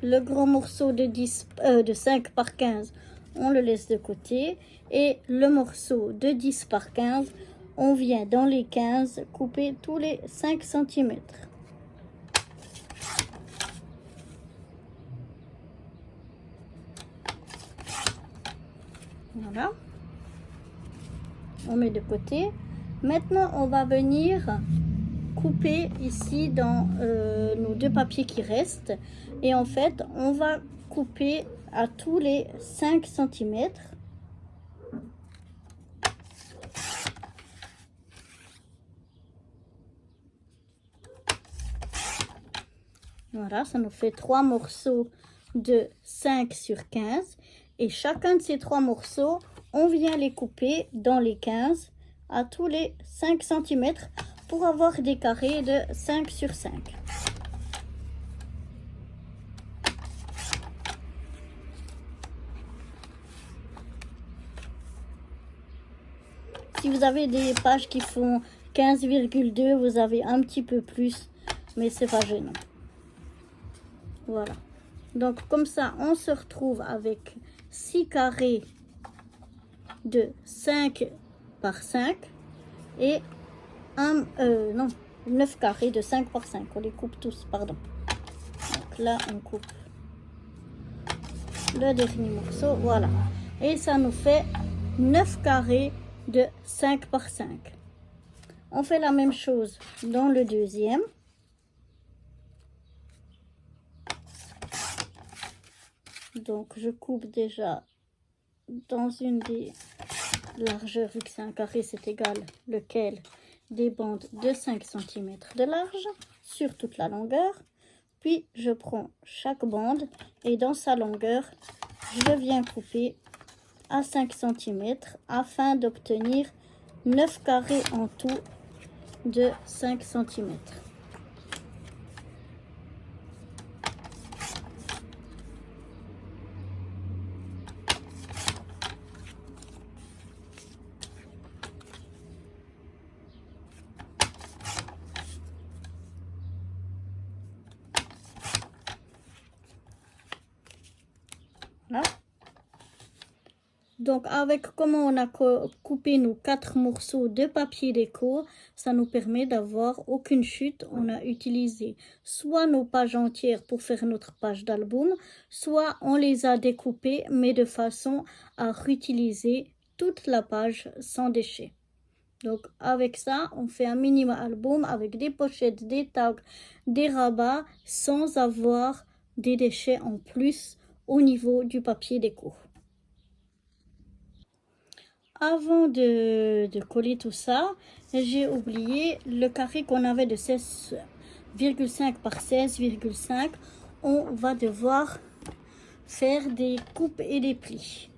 Le grand morceau de 5 par 15, on le laisse de côté. Et le morceau de 10 par 15, on vient dans les 15 couper tous les 5 cm. Voilà. On met de côté. Maintenant, on va venir couper ici dans nos deux papiers qui restent. Et en fait, on va couper à tous les 5 cm. Voilà, ça nous fait 3 morceaux de 5 sur 15. Et chacun de ces 3 morceaux, on vient les couper dans les 15 à tous les 5 cm pour avoir des carrés de 5 sur 5. Si vous avez des pages qui font 15,2, vous avez un petit peu plus, mais c'est pas gênant. Voilà. Donc comme ça, on se retrouve avec 6 carrés de 5 par 5 et 9 carrés de 5 par 5. On les coupe tous, pardon. Donc là, on coupe le dernier morceau, voilà. Et ça nous fait 9 carrés de 5 par 5. On fait la même chose dans le deuxième. Donc je coupe déjà dans une des largeurs, vu que c'est un carré, c'est égal, lequel des bandes de 5 cm de large sur toute la longueur. Puis je prends chaque bande et dans sa longueur, je viens couper à 5 cm afin d'obtenir 9 carrés en tout de 5 cm. Voilà. Donc avec comment on a coupé nos 4 morceaux de papier déco, ça nous permet d'avoir aucune chute. On a utilisé soit nos pages entières pour faire notre page d'album, soit on les a découpées mais de façon à réutiliser toute la page sans déchets. Donc avec ça, on fait un mini album avec des pochettes, des tags, des rabats sans avoir des déchets en plus au niveau du papier déco. Avant de coller tout ça, j'ai oublié le carré qu'on avait de 16,5 par 16,5. On va devoir faire des coupes et des plis.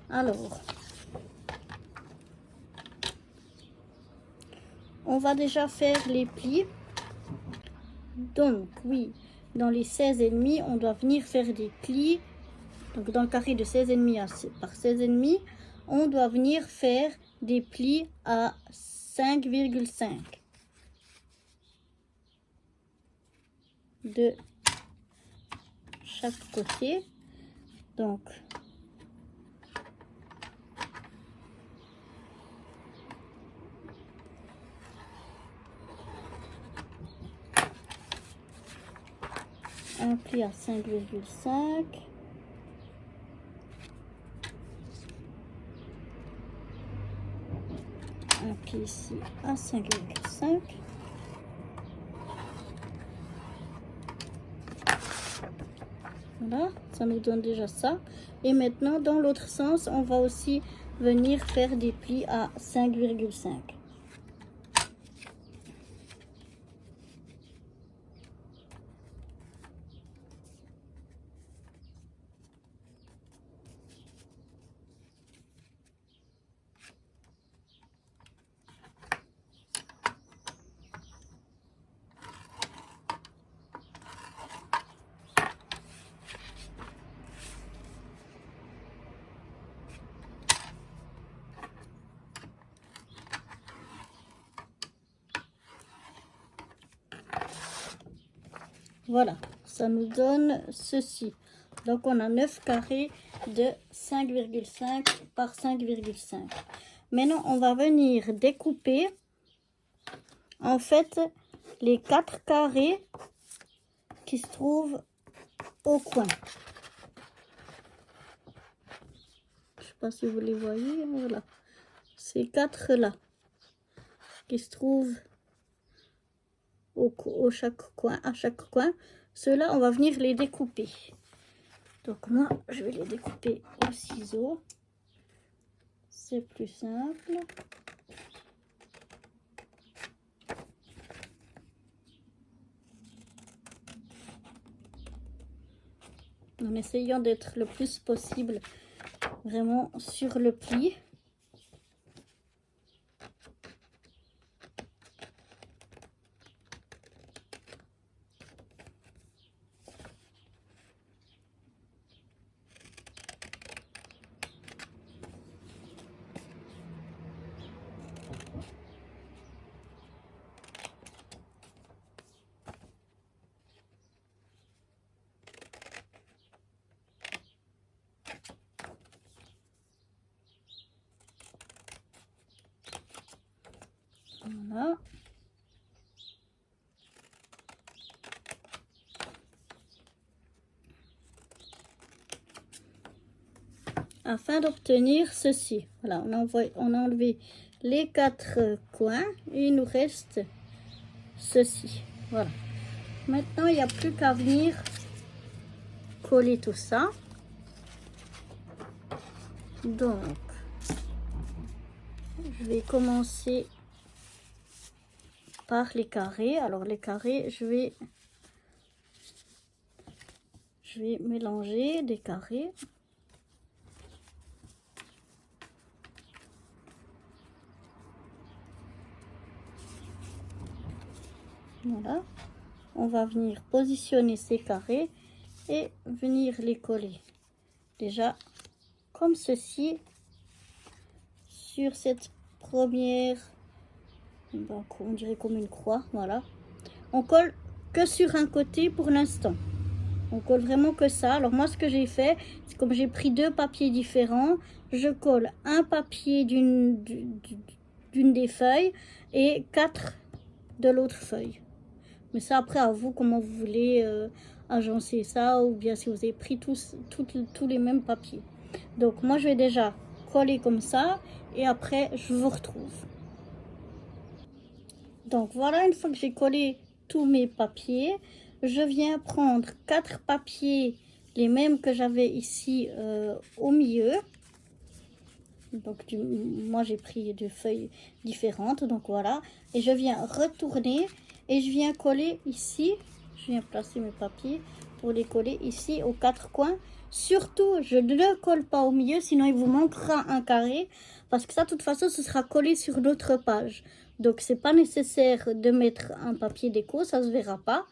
Alors, on va déjà faire les plis. Donc, oui, dans les 16,5, on doit venir faire des plis. Donc, dans le carré de 16,5 par 16,5, on doit venir faire des plis à 5,5 de chaque côté. Donc, un pli à 5,5. Un pli ici à 5,5. Voilà, ça nous donne déjà ça. Et maintenant, dans l'autre sens, on va aussi venir faire des plis à 5,5. Voilà, ça nous donne ceci. Donc, on a 9 carrés de 5,5 par 5,5. Maintenant, on va venir découper, en fait, les 4 carrés qui se trouvent au coin. Je sais pas si vous les voyez, voilà. Ces 4 là qui se trouvent au chaque coin, à chaque coin, ceux-là, on va venir les découper. Donc moi, je vais les découper au ciseau. C'est plus simple. En essayant d'être le plus possible vraiment sur le pli. Voilà. Afin d'obtenir ceci. Voilà, on a enlevé les 4 coins et il nous reste ceci. Voilà. Maintenant, il n'y a plus qu'à venir coller tout ça. Donc, je vais commencer par les carrés. Alors, les carrés, je vais mélanger des carrés. Voilà. On va venir positionner ces carrés et venir les coller. Déjà, comme ceci, sur cette première, donc on dirait comme une croix, voilà. On colle que sur un côté pour l'instant. On colle vraiment que ça. Alors moi, ce que j'ai fait, c'est comme j'ai pris 2 papiers différents, je colle un papier d'une des feuilles et 4 de l'autre feuille. Mais ça, après, à vous, comment vous voulez agencer ça, ou bien si vous avez pris tous les mêmes papiers. Donc, moi, je vais déjà coller comme ça, et après, je vous retrouve. Donc, voilà, une fois que j'ai collé tous mes papiers, je viens prendre 4 papiers, les mêmes que j'avais ici au milieu. Donc, moi, j'ai pris 2 feuilles différentes, donc voilà. Et je viens retourner et je viens coller ici. Je viens placer mes papiers pour les coller ici aux 4 coins. Surtout, je ne colle pas au milieu, sinon il vous manquera un carré. Parce que ça, de toute façon, ce sera collé sur d'autres pages. Donc, c'est pas nécessaire de mettre un papier déco, ça se verra pas.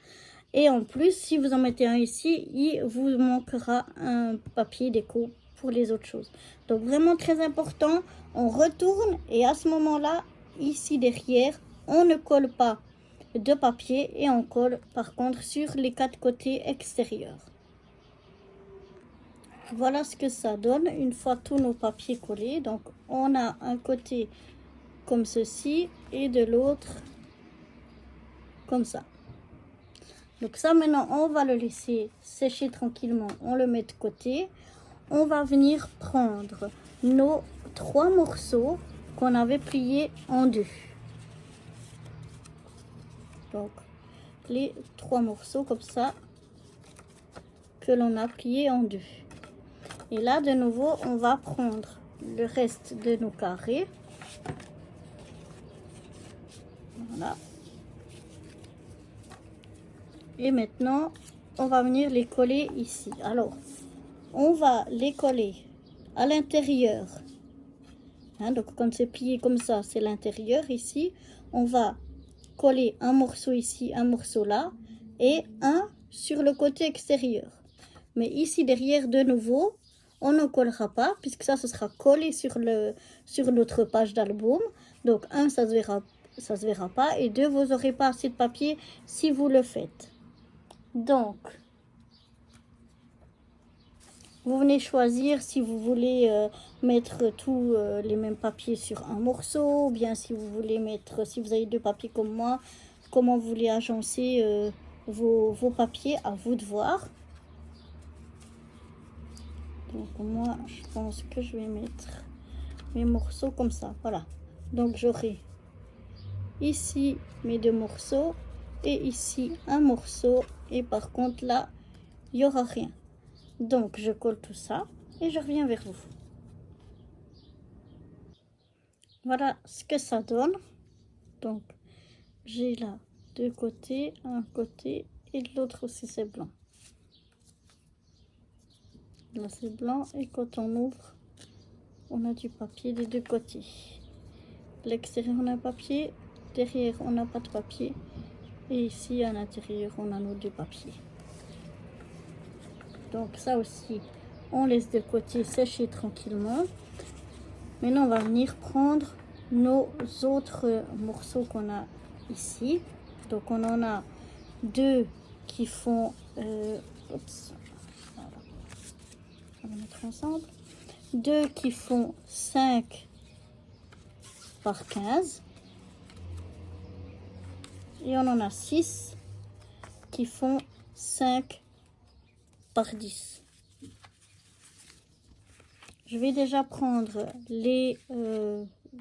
Et en plus, si vous en mettez un ici, il vous manquera un papier déco pour les autres choses. Donc vraiment très important, on retourne et à ce moment-là, ici derrière, on ne colle pas de papier et on colle par contre sur les 4 côtés extérieurs. Voilà ce que ça donne une fois tous nos papiers collés. Donc on a un côté comme ceci et de l'autre comme ça. Donc ça, maintenant, on va le laisser sécher tranquillement. On le met de côté. On va venir prendre nos 3 morceaux qu'on avait pliés en 2. Donc, les 3 morceaux comme ça que l'on a pliés en 2. Et là, de nouveau, on va prendre le reste de nos carrés. Voilà. Et maintenant, on va venir les coller ici. Alors, on va les coller à l'intérieur. Hein, donc, quand c'est plié comme ça, c'est l'intérieur ici. On va coller un morceau ici, un morceau là, et un sur le côté extérieur. Mais ici, derrière, de nouveau, on ne collera pas, puisque ça, ce sera collé sur notre page d'album. Donc, un, ça se verra pas, et deux, vous n'aurez pas assez de papier si vous le faites. Donc, vous venez choisir si vous voulez mettre tous les mêmes papiers sur un morceau, ou bien si vous voulez mettre, si vous avez 2 papiers comme moi, comment vous voulez agencer vos papiers, à vous de voir. Donc moi, je pense que je vais mettre mes morceaux comme ça. Voilà. Donc j'aurai ici mes deux morceaux et ici un morceau. Et par contre là, il n'y aura rien. Donc je colle tout ça et je reviens vers vous. Voilà ce que ça donne. Donc j'ai là deux côtés, un côté et de l'autre aussi c'est blanc. Là c'est blanc et quand on ouvre, on a du papier des deux côtés. L'extérieur on a un papier, derrière on n'a pas de papier et ici à l'intérieur on a nos deux papiers. Donc ça aussi on laisse de côté sécher tranquillement. Maintenant on va venir prendre nos autres morceaux qu'on a ici. Donc on en a deux qui font oups, voilà. On va mettre ensemble, deux qui font 5 par 15 et on en a 6 qui font 5 par 10. Je vais déjà prendre les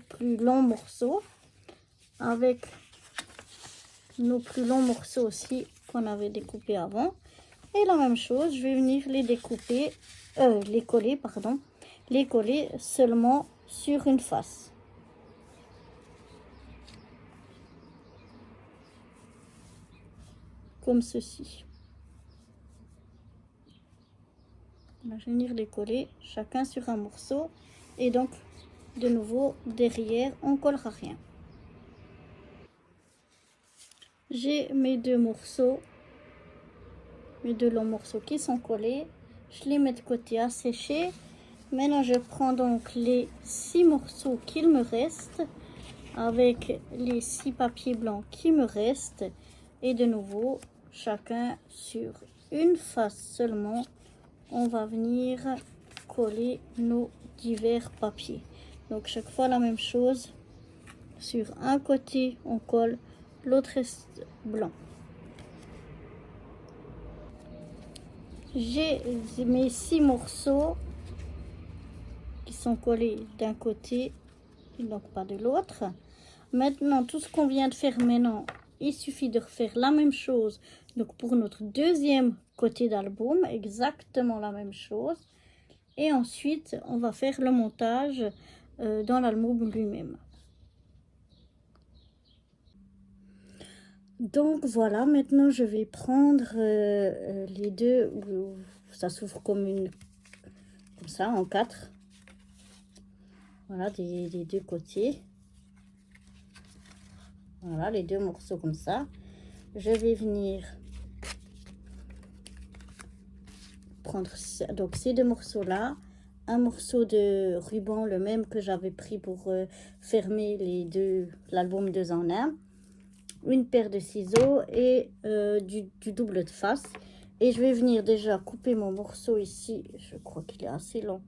plus longs morceaux avec nos plus longs morceaux aussi qu'on avait découpés avant. Et la même chose, je vais venir les découper, les coller, pardon, les coller seulement sur une face. Comme ceci. Là, je vais venir les coller chacun sur un morceau. Et donc, de nouveau, derrière, on ne collera rien. J'ai mes deux morceaux, mes deux longs morceaux qui sont collés. Je les mets de côté à sécher. Maintenant, je prends donc les 6 morceaux qu'il me reste avec les 6 papiers blancs qui me restent. Et de nouveau, chacun sur une face seulement, on va venir coller nos divers papiers. Donc, chaque fois la même chose. Sur un côté, on colle, l'autre reste blanc. J'ai mes 6 morceaux qui sont collés d'un côté et donc pas de l'autre. Maintenant, tout ce qu'on vient de faire maintenant, il suffit de refaire la même chose. Donc pour notre deuxième côté d'album, exactement la même chose. Et ensuite, on va faire le montage dans l'album lui-même. Donc voilà, maintenant je vais prendre les deux, ça s'ouvre comme ça, en 4. Voilà, des deux côtés. Voilà, les deux morceaux comme ça. Je vais venir prendre donc ces deux morceaux-là. Un morceau de ruban, le même que j'avais pris pour fermer l'album 2 en 1. Une paire de ciseaux et du double de face. Et je vais venir déjà couper mon morceau ici. Je crois qu'il est assez long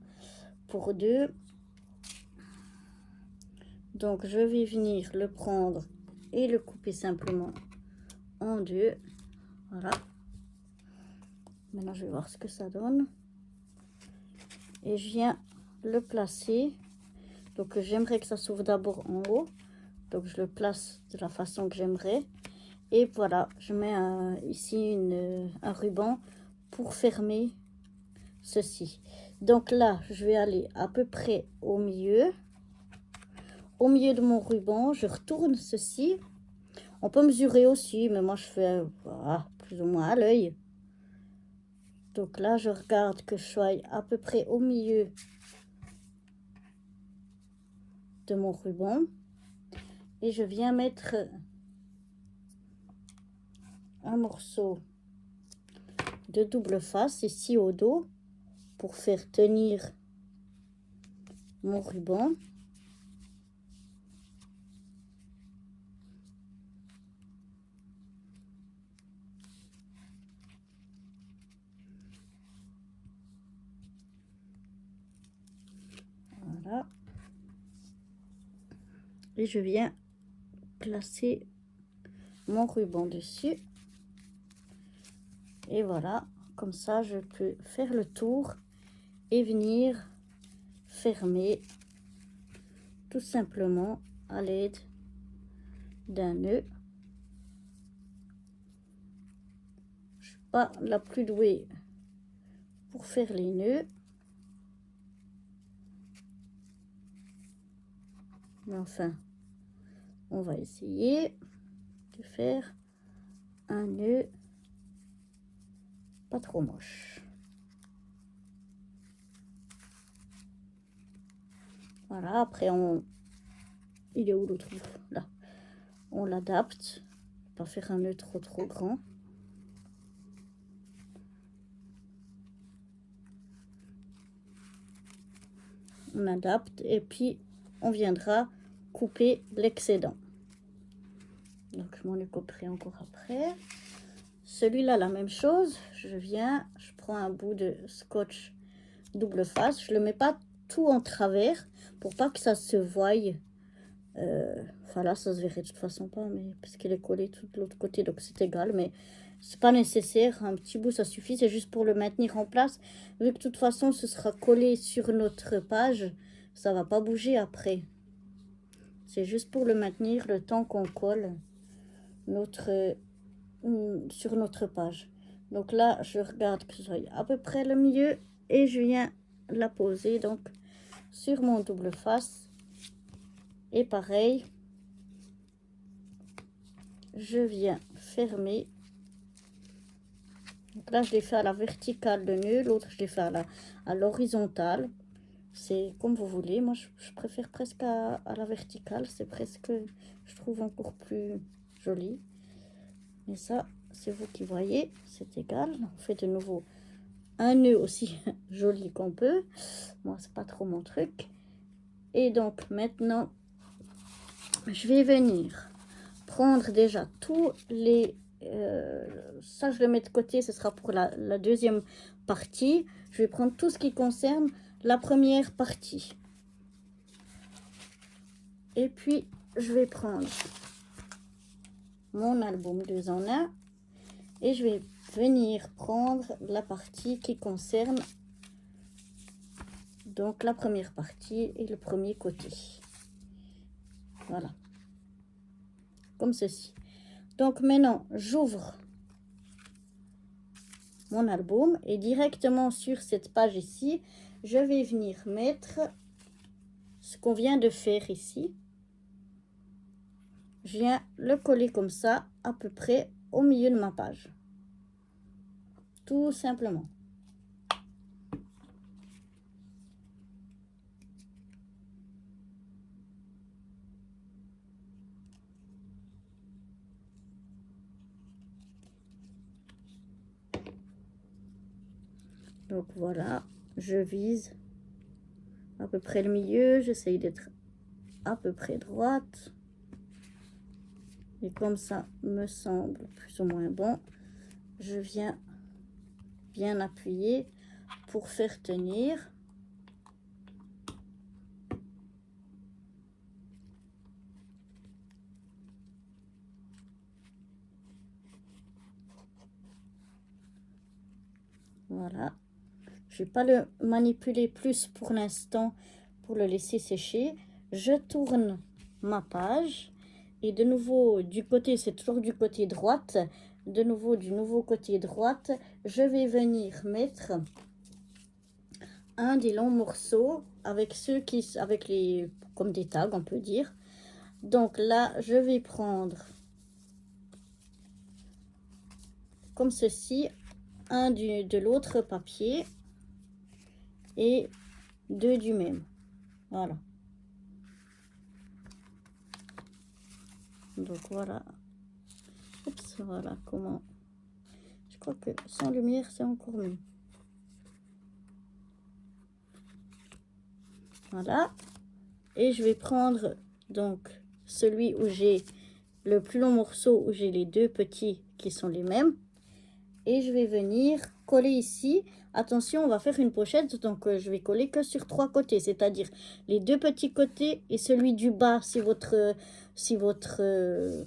pour 2. Donc, je vais venir le prendre et le couper simplement en 2. Voilà. Maintenant, je vais voir ce que ça donne. Et je viens le placer. Donc, j'aimerais que ça s'ouvre d'abord en haut. Donc, je le place de la façon que j'aimerais. Et voilà, je mets ici un ruban pour fermer ceci. Donc là, je vais aller à peu près au milieu. Au milieu de mon ruban, je retourne ceci. On peut mesurer aussi, mais moi je fais voilà, plus ou moins à l'œil. Donc là, je regarde que je sois à peu près au milieu de mon ruban. Et je viens mettre un morceau de double face ici au dos pour faire tenir mon ruban. Voilà. Et je viens placer mon ruban dessus. Et voilà, comme ça je peux faire le tour et venir fermer tout simplement à l'aide d'un nœud. Je suis pas la plus douée pour faire les nœuds, mais enfin on va essayer de faire un nœud pas trop moche. Voilà, après il est où le trou? Là. On l'adapte, pas faire un nœud trop grand. On adapte et puis on viendra couper l'excédent. Donc je m'en couperai encore après. Celui-là, la même chose. Je prends un bout de scotch double face. Je le mets pas tout en travers pour pas que ça se voie. Enfin là, ça se verrait de toute façon pas, mais parce qu'il est collé tout de l'autre côté, donc c'est égal. Mais c'est pas nécessaire. Un petit bout, ça suffit. C'est juste pour le maintenir en place. Vu que de toute façon, ce sera collé sur notre page, ça va pas bouger après. C'est juste pour le maintenir le temps qu'on colle sur notre page. Donc là, je regarde que ce soit à peu près le milieu et je viens la poser donc sur mon double face. Et pareil, je viens fermer. Donc là, je l'ai fait à la verticale le nœud, l'autre je l'ai fait à l'horizontale. C'est comme vous voulez. Moi, je préfère presque à la verticale. C'est presque, je trouve, encore plus joli. Mais ça, c'est vous qui voyez, c'est égal. On fait de nouveau un nœud aussi joli qu'on peut. Moi, c'est pas trop mon truc. Et donc, maintenant, je vais venir prendre déjà tous les... ça, je le mets de côté, ce sera pour la deuxième partie. Je vais prendre tout ce qui concerne la première partie. Et puis, je vais prendre mon album 2 en 1 et je vais venir prendre la partie qui concerne donc la première partie et le premier côté. Voilà. Comme ceci. Donc maintenant, j'ouvre mon album et directement sur cette page ici, je vais venir mettre ce qu'on vient de faire ici. Je viens le coller comme ça, à peu près au milieu de ma page. Tout simplement. Donc voilà, je vise à peu près le milieu, j'essaye d'être à peu près droite. Et comme ça me semble plus ou moins bon, je viens bien appuyer pour faire tenir. Voilà. Je vais pas le manipuler plus pour l'instant pour le laisser sécher. Je tourne ma page et de nouveau du côté, c'est toujours du côté droite, de nouveau du nouveau côté droite, je vais venir mettre un des longs morceaux avec ceux qui, avec les, comme des tags on peut dire. Donc là, je vais prendre comme ceci, un de l'autre papier et deux du même. Voilà. Donc voilà. Oups, voilà comment. Je crois que sans lumière, c'est encore mieux. Voilà. Et je vais prendre donc celui où j'ai le plus long morceau, où j'ai les deux petits qui sont les mêmes. Et je vais venir coller ici. Attention, on va faire une pochette, donc je vais coller que sur 3 côtés, c'est-à-dire les deux petits côtés et celui du bas si votre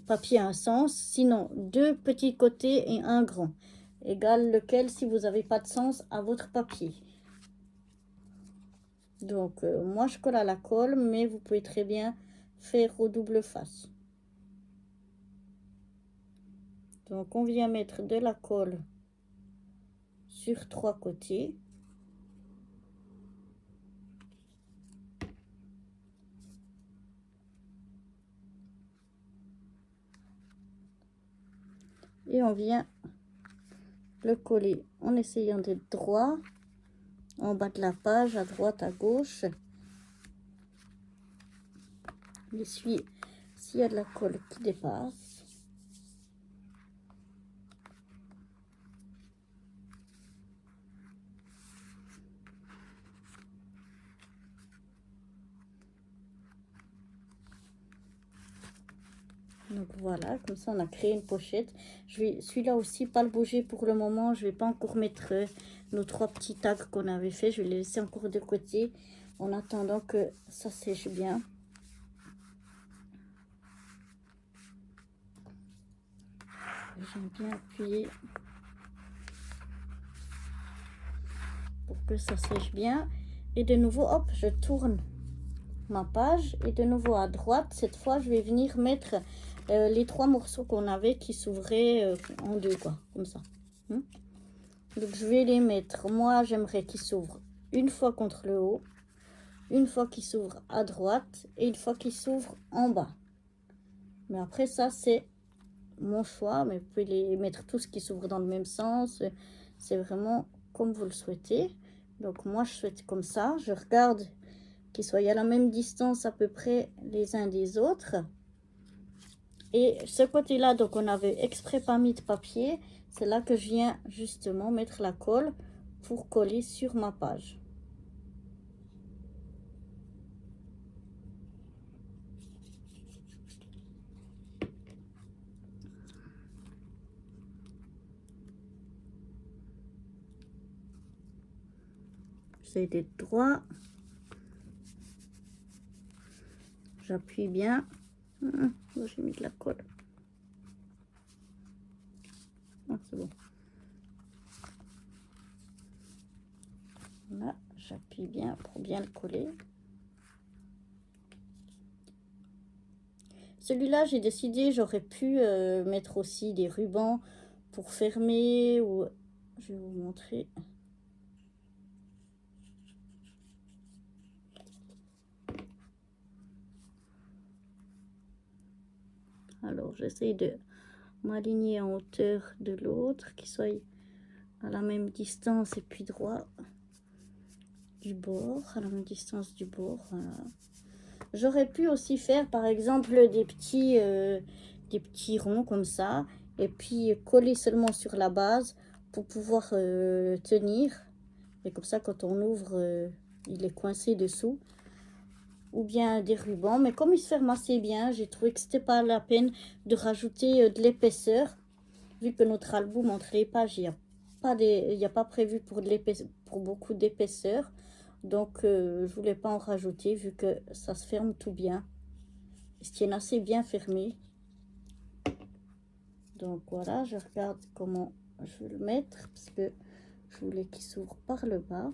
papier a un sens. Sinon, deux petits côtés et un grand. Égal lequel si vous n'avez pas de sens à votre papier. Donc, moi, je colle à la colle, mais vous pouvez très bien faire au double face. Donc, on vient mettre de la colle sur 3 côtés. Et on vient le coller en essayant d'être droit en bas de la page, à droite, à gauche. L'essuie s'il y a de la colle qui dépasse. Donc voilà, comme ça on a créé une pochette. Je vais celui-là aussi pas le bouger pour le moment. Je vais pas encore mettre nos 3 petits tags qu'on avait fait. Je vais les laisser encore de côté en attendant que ça sèche bien. J'aime bien appuyer pour que ça sèche bien. Et de nouveau, hop, je tourne ma page et de nouveau à droite. Cette fois, je vais venir mettre les 3 morceaux qu'on avait qui s'ouvraient en deux, quoi, comme ça. Donc, je vais les mettre. Moi, j'aimerais qu'ils s'ouvrent une fois contre le haut, une fois qu'ils s'ouvrent à droite et une fois qu'ils s'ouvrent en bas. Mais après, ça, c'est mon choix. Mais vous pouvez les mettre tous qui s'ouvrent dans le même sens. C'est vraiment comme vous le souhaitez. Donc, moi, je souhaite comme ça. Je regarde qu'ils soient à la même distance à peu près les uns des autres. Et ce côté-là, donc on avait exprès pas mis de papier. C'est là que je viens justement mettre la colle pour coller sur ma page. J'essaie d'être droit. J'appuie bien. J'ai mis de la colle. Ah, c'est bon. Là, j'appuie bien pour bien le coller. Celui-là, j'ai décidé, j'aurais pu mettre aussi des rubans pour fermer ou... Je vais vous montrer. Alors, j'essaie de m'aligner en hauteur de l'autre, qui soit à la même distance et puis droit du bord, à la même distance du bord. Voilà. J'aurais pu aussi faire par exemple des petits ronds comme ça et puis coller seulement sur la base pour pouvoir tenir. Et comme ça, quand on ouvre, il est coincé dessous. Ou bien des rubans, mais comme ils se ferment assez bien, j'ai trouvé que c'était pas la peine de rajouter de l'épaisseur, vu que notre album entre les pages, il n'y a pas prévu pour beaucoup d'épaisseur. Donc je voulais pas en rajouter vu que ça se ferme tout bien. Ils se tiennent assez bien fermés. Donc voilà, je regarde comment je vais le mettre parce que je voulais qu'il s'ouvre par le bas.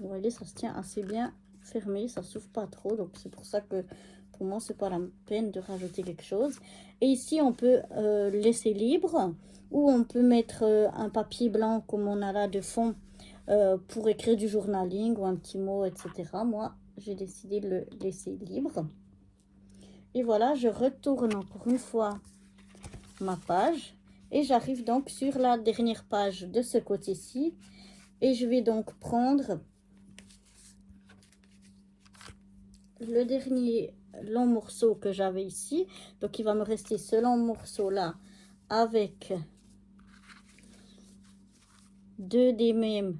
Vous voyez, ça se tient assez bien fermé, ça s'ouvre pas trop, donc c'est pour ça que pour moi c'est pas la peine de rajouter quelque chose. Et ici on peut laisser libre ou on peut mettre un papier blanc comme on a là de fond pour écrire du journaling ou un petit mot, etc. Moi j'ai décidé de le laisser libre. Et voilà, je retourne encore une fois ma page et j'arrive donc sur la dernière page de ce côté-ci et je vais donc prendre le dernier long morceau que j'avais ici. Donc il va me rester ce long morceau là avec 2 des mêmes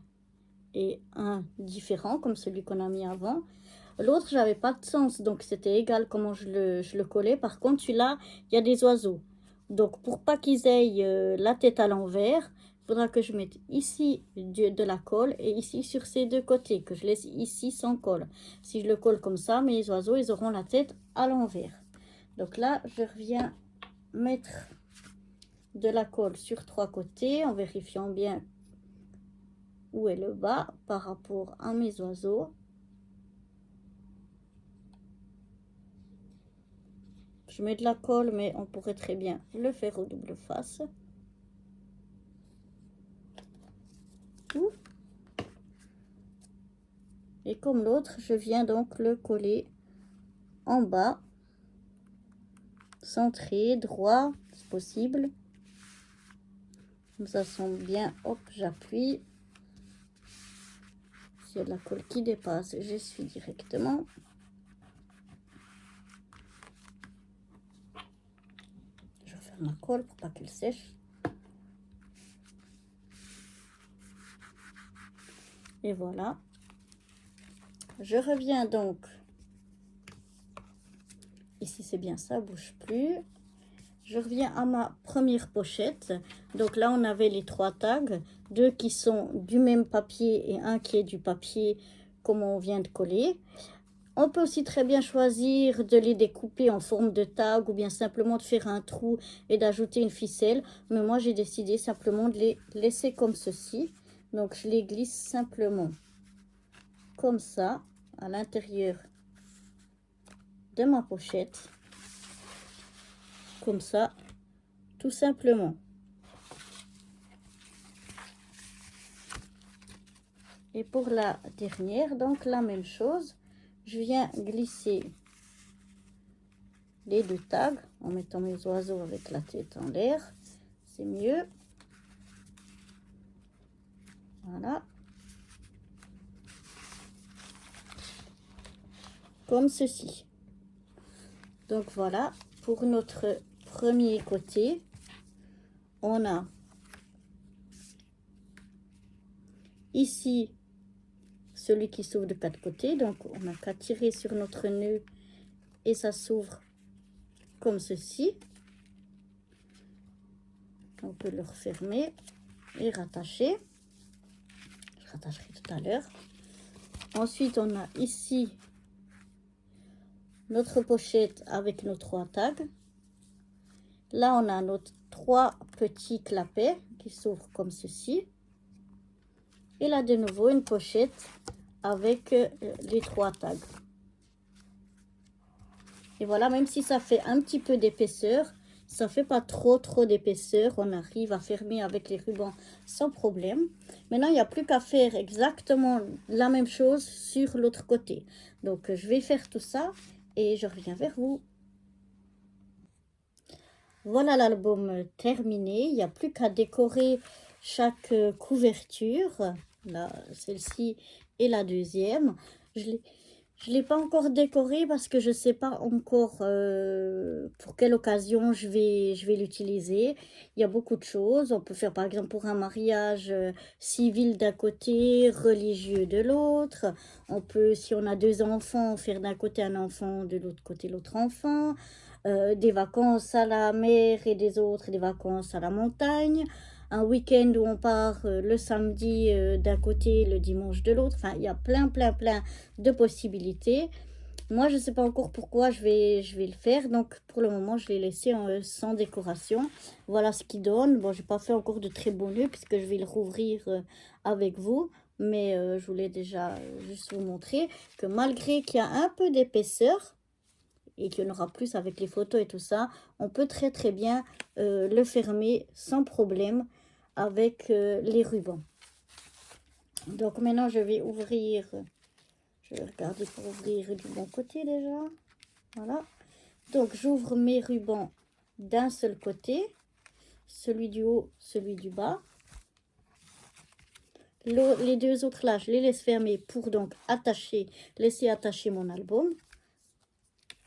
et un différent comme celui qu'on a mis avant. L'autre j'avais pas de sens, donc c'était égal comment je le collais. Par contre celui-là il y a des oiseaux, donc pour pas qu'ils aient la tête à l'envers, il faudra que je mette ici de la colle et ici sur ces deux côtés, que je laisse ici sans colle. Si je le colle comme ça, mes oiseaux ils auront la tête à l'envers. Donc là, je reviens mettre de la colle sur 3 côtés en vérifiant bien où est le bas par rapport à mes oiseaux. Je mets de la colle, mais on pourrait très bien le faire au double face. Et comme l'autre, je viens donc le coller en bas, centré, droit, si possible. Comme ça sent bien, hop, j'appuie. S'il y a de la colle qui dépasse, j'essuie directement. Je referme ma colle pour pas qu'elle sèche. Et voilà. Je reviens donc. Ici, c'est bien ça, bouge plus. Je reviens à ma première pochette. Donc là, on avait les 3 tags. 2 qui sont du même papier et un qui est du papier comme on vient de coller. On peut aussi très bien choisir de les découper en forme de tag ou bien simplement de faire un trou et d'ajouter une ficelle. Mais moi, j'ai décidé simplement de les laisser comme ceci. Donc, je les glisse simplement comme ça à l'intérieur de ma pochette. Comme ça, tout simplement. Et pour la dernière, donc la même chose. Je viens glisser les 2 tags en mettant mes oiseaux avec la tête en l'air. C'est mieux. Voilà. Comme ceci. Donc voilà, pour notre premier côté, on a ici celui qui s'ouvre de 4 côtés. Donc on n'a qu'à tirer sur notre nœud et ça s'ouvre comme ceci. On peut le refermer et rattacher. Je rattacherai tout à l'heure. Ensuite, on a ici notre pochette avec nos 3 tags. Là, on a nos 3 petits clapets qui s'ouvrent comme ceci. Et là, de nouveau, une pochette avec les 3 tags. Et voilà, même si ça fait un petit peu d'épaisseur, ça fait pas trop d'épaisseur. On arrive à fermer avec les rubans sans problème. Maintenant, il n'y a plus qu'à faire exactement la même chose sur l'autre côté. Donc, je vais faire tout ça et je reviens vers vous. Voilà l'album terminé. Il n'y a plus qu'à décorer chaque couverture. Là, celle-ci et la deuxième. Je l'ai pas encore décoré parce que je sais pas encore pour quelle occasion je vais l'utiliser. Il y a beaucoup de choses. On peut faire par exemple pour un mariage civil d'un côté, religieux de l'autre. On peut, si on a 2 enfants, faire d'un côté un enfant, de l'autre côté l'autre enfant. Des vacances à la mer et des vacances à la montagne. Un week-end où on part le samedi d'un côté, le dimanche de l'autre. Enfin, il y a plein de possibilités. Moi, je ne sais pas encore pourquoi je vais le faire. Donc, pour le moment, je l'ai laissé sans décoration. Voilà ce qu'il donne. Bon, je n'ai pas fait encore de très beaux nœuds puisque je vais le rouvrir avec vous. Mais je voulais déjà juste vous montrer que malgré qu'il y a un peu d'épaisseur, et qu'il y en aura plus avec les photos et tout ça, on peut très bien le fermer sans problème avec les rubans. Donc maintenant je vais ouvrir, je vais regarder pour ouvrir du bon côté déjà. Voilà. Donc j'ouvre mes rubans d'un seul côté, celui du haut, celui du bas. Les 2 autres là, je les laisse fermer pour donc attacher, laisser attacher mon album.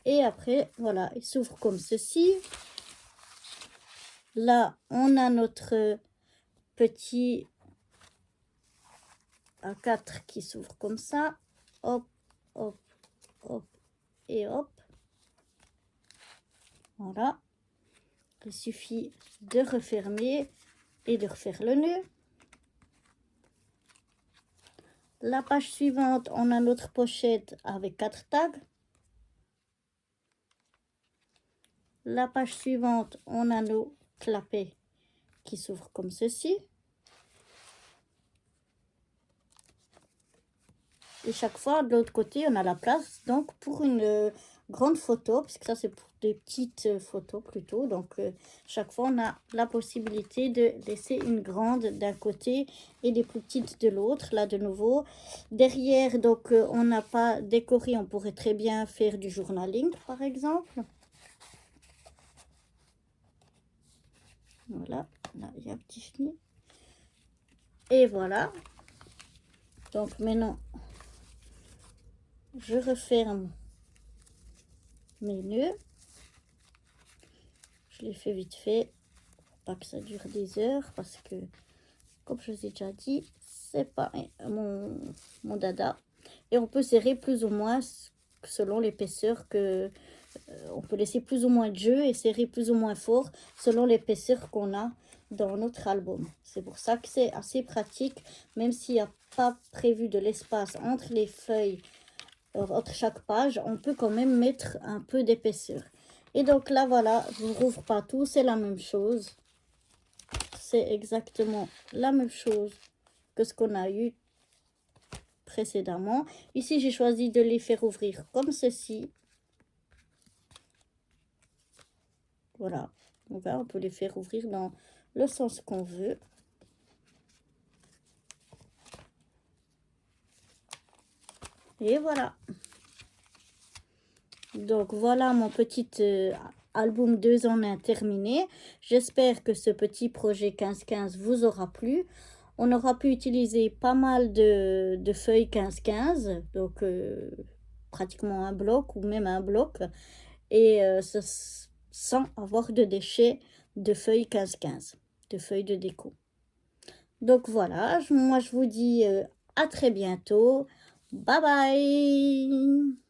Et après, voilà, il s'ouvre comme ceci. Là, on a notre petit A4 qui s'ouvre comme ça. Hop, hop, hop et hop. Voilà. Il suffit de refermer et de refaire le nœud. La page suivante, on a notre pochette avec 4 tags. La page suivante, on a nos clapets qui s'ouvrent comme ceci. Et chaque fois, de l'autre côté, on a la place donc pour une grande photo, puisque ça c'est pour des petites photos plutôt. Donc chaque fois, on a la possibilité de laisser une grande d'un côté et des plus petites de l'autre. Là de nouveau, derrière, donc on n'a pas décoré, on pourrait très bien faire du journaling par exemple. Voilà, là il y a un petit fini. Et voilà. Donc maintenant, je referme mes nœuds. Je les fais vite fait, pas que ça dure des heures, parce que, comme je vous ai déjà dit, c'est pas mon dada. Et on peut serrer plus ou moins selon l'épaisseur que... on peut laisser plus ou moins de jeu et serrer plus ou moins fort selon l'épaisseur qu'on a dans notre album. C'est pour ça que c'est assez pratique, même s'il n'y a pas prévu de l'espace entre les feuilles, entre chaque page, on peut quand même mettre un peu d'épaisseur. Et donc là, voilà, je ne rouvre pas tout, c'est la même chose. C'est exactement la même chose que ce qu'on a eu précédemment. Ici, j'ai choisi de les faire ouvrir comme ceci. Voilà, on peut les faire ouvrir dans le sens qu'on veut. Et voilà. Donc voilà mon petit album 2 en 1 terminé. J'espère que ce petit projet 15-15 vous aura plu. On aura pu utiliser pas mal de feuilles 15-15, donc pratiquement un bloc ou même un bloc, et sans avoir de déchets de feuilles 15-15, de feuilles de déco. Donc voilà, moi je vous dis à très bientôt. Bye bye!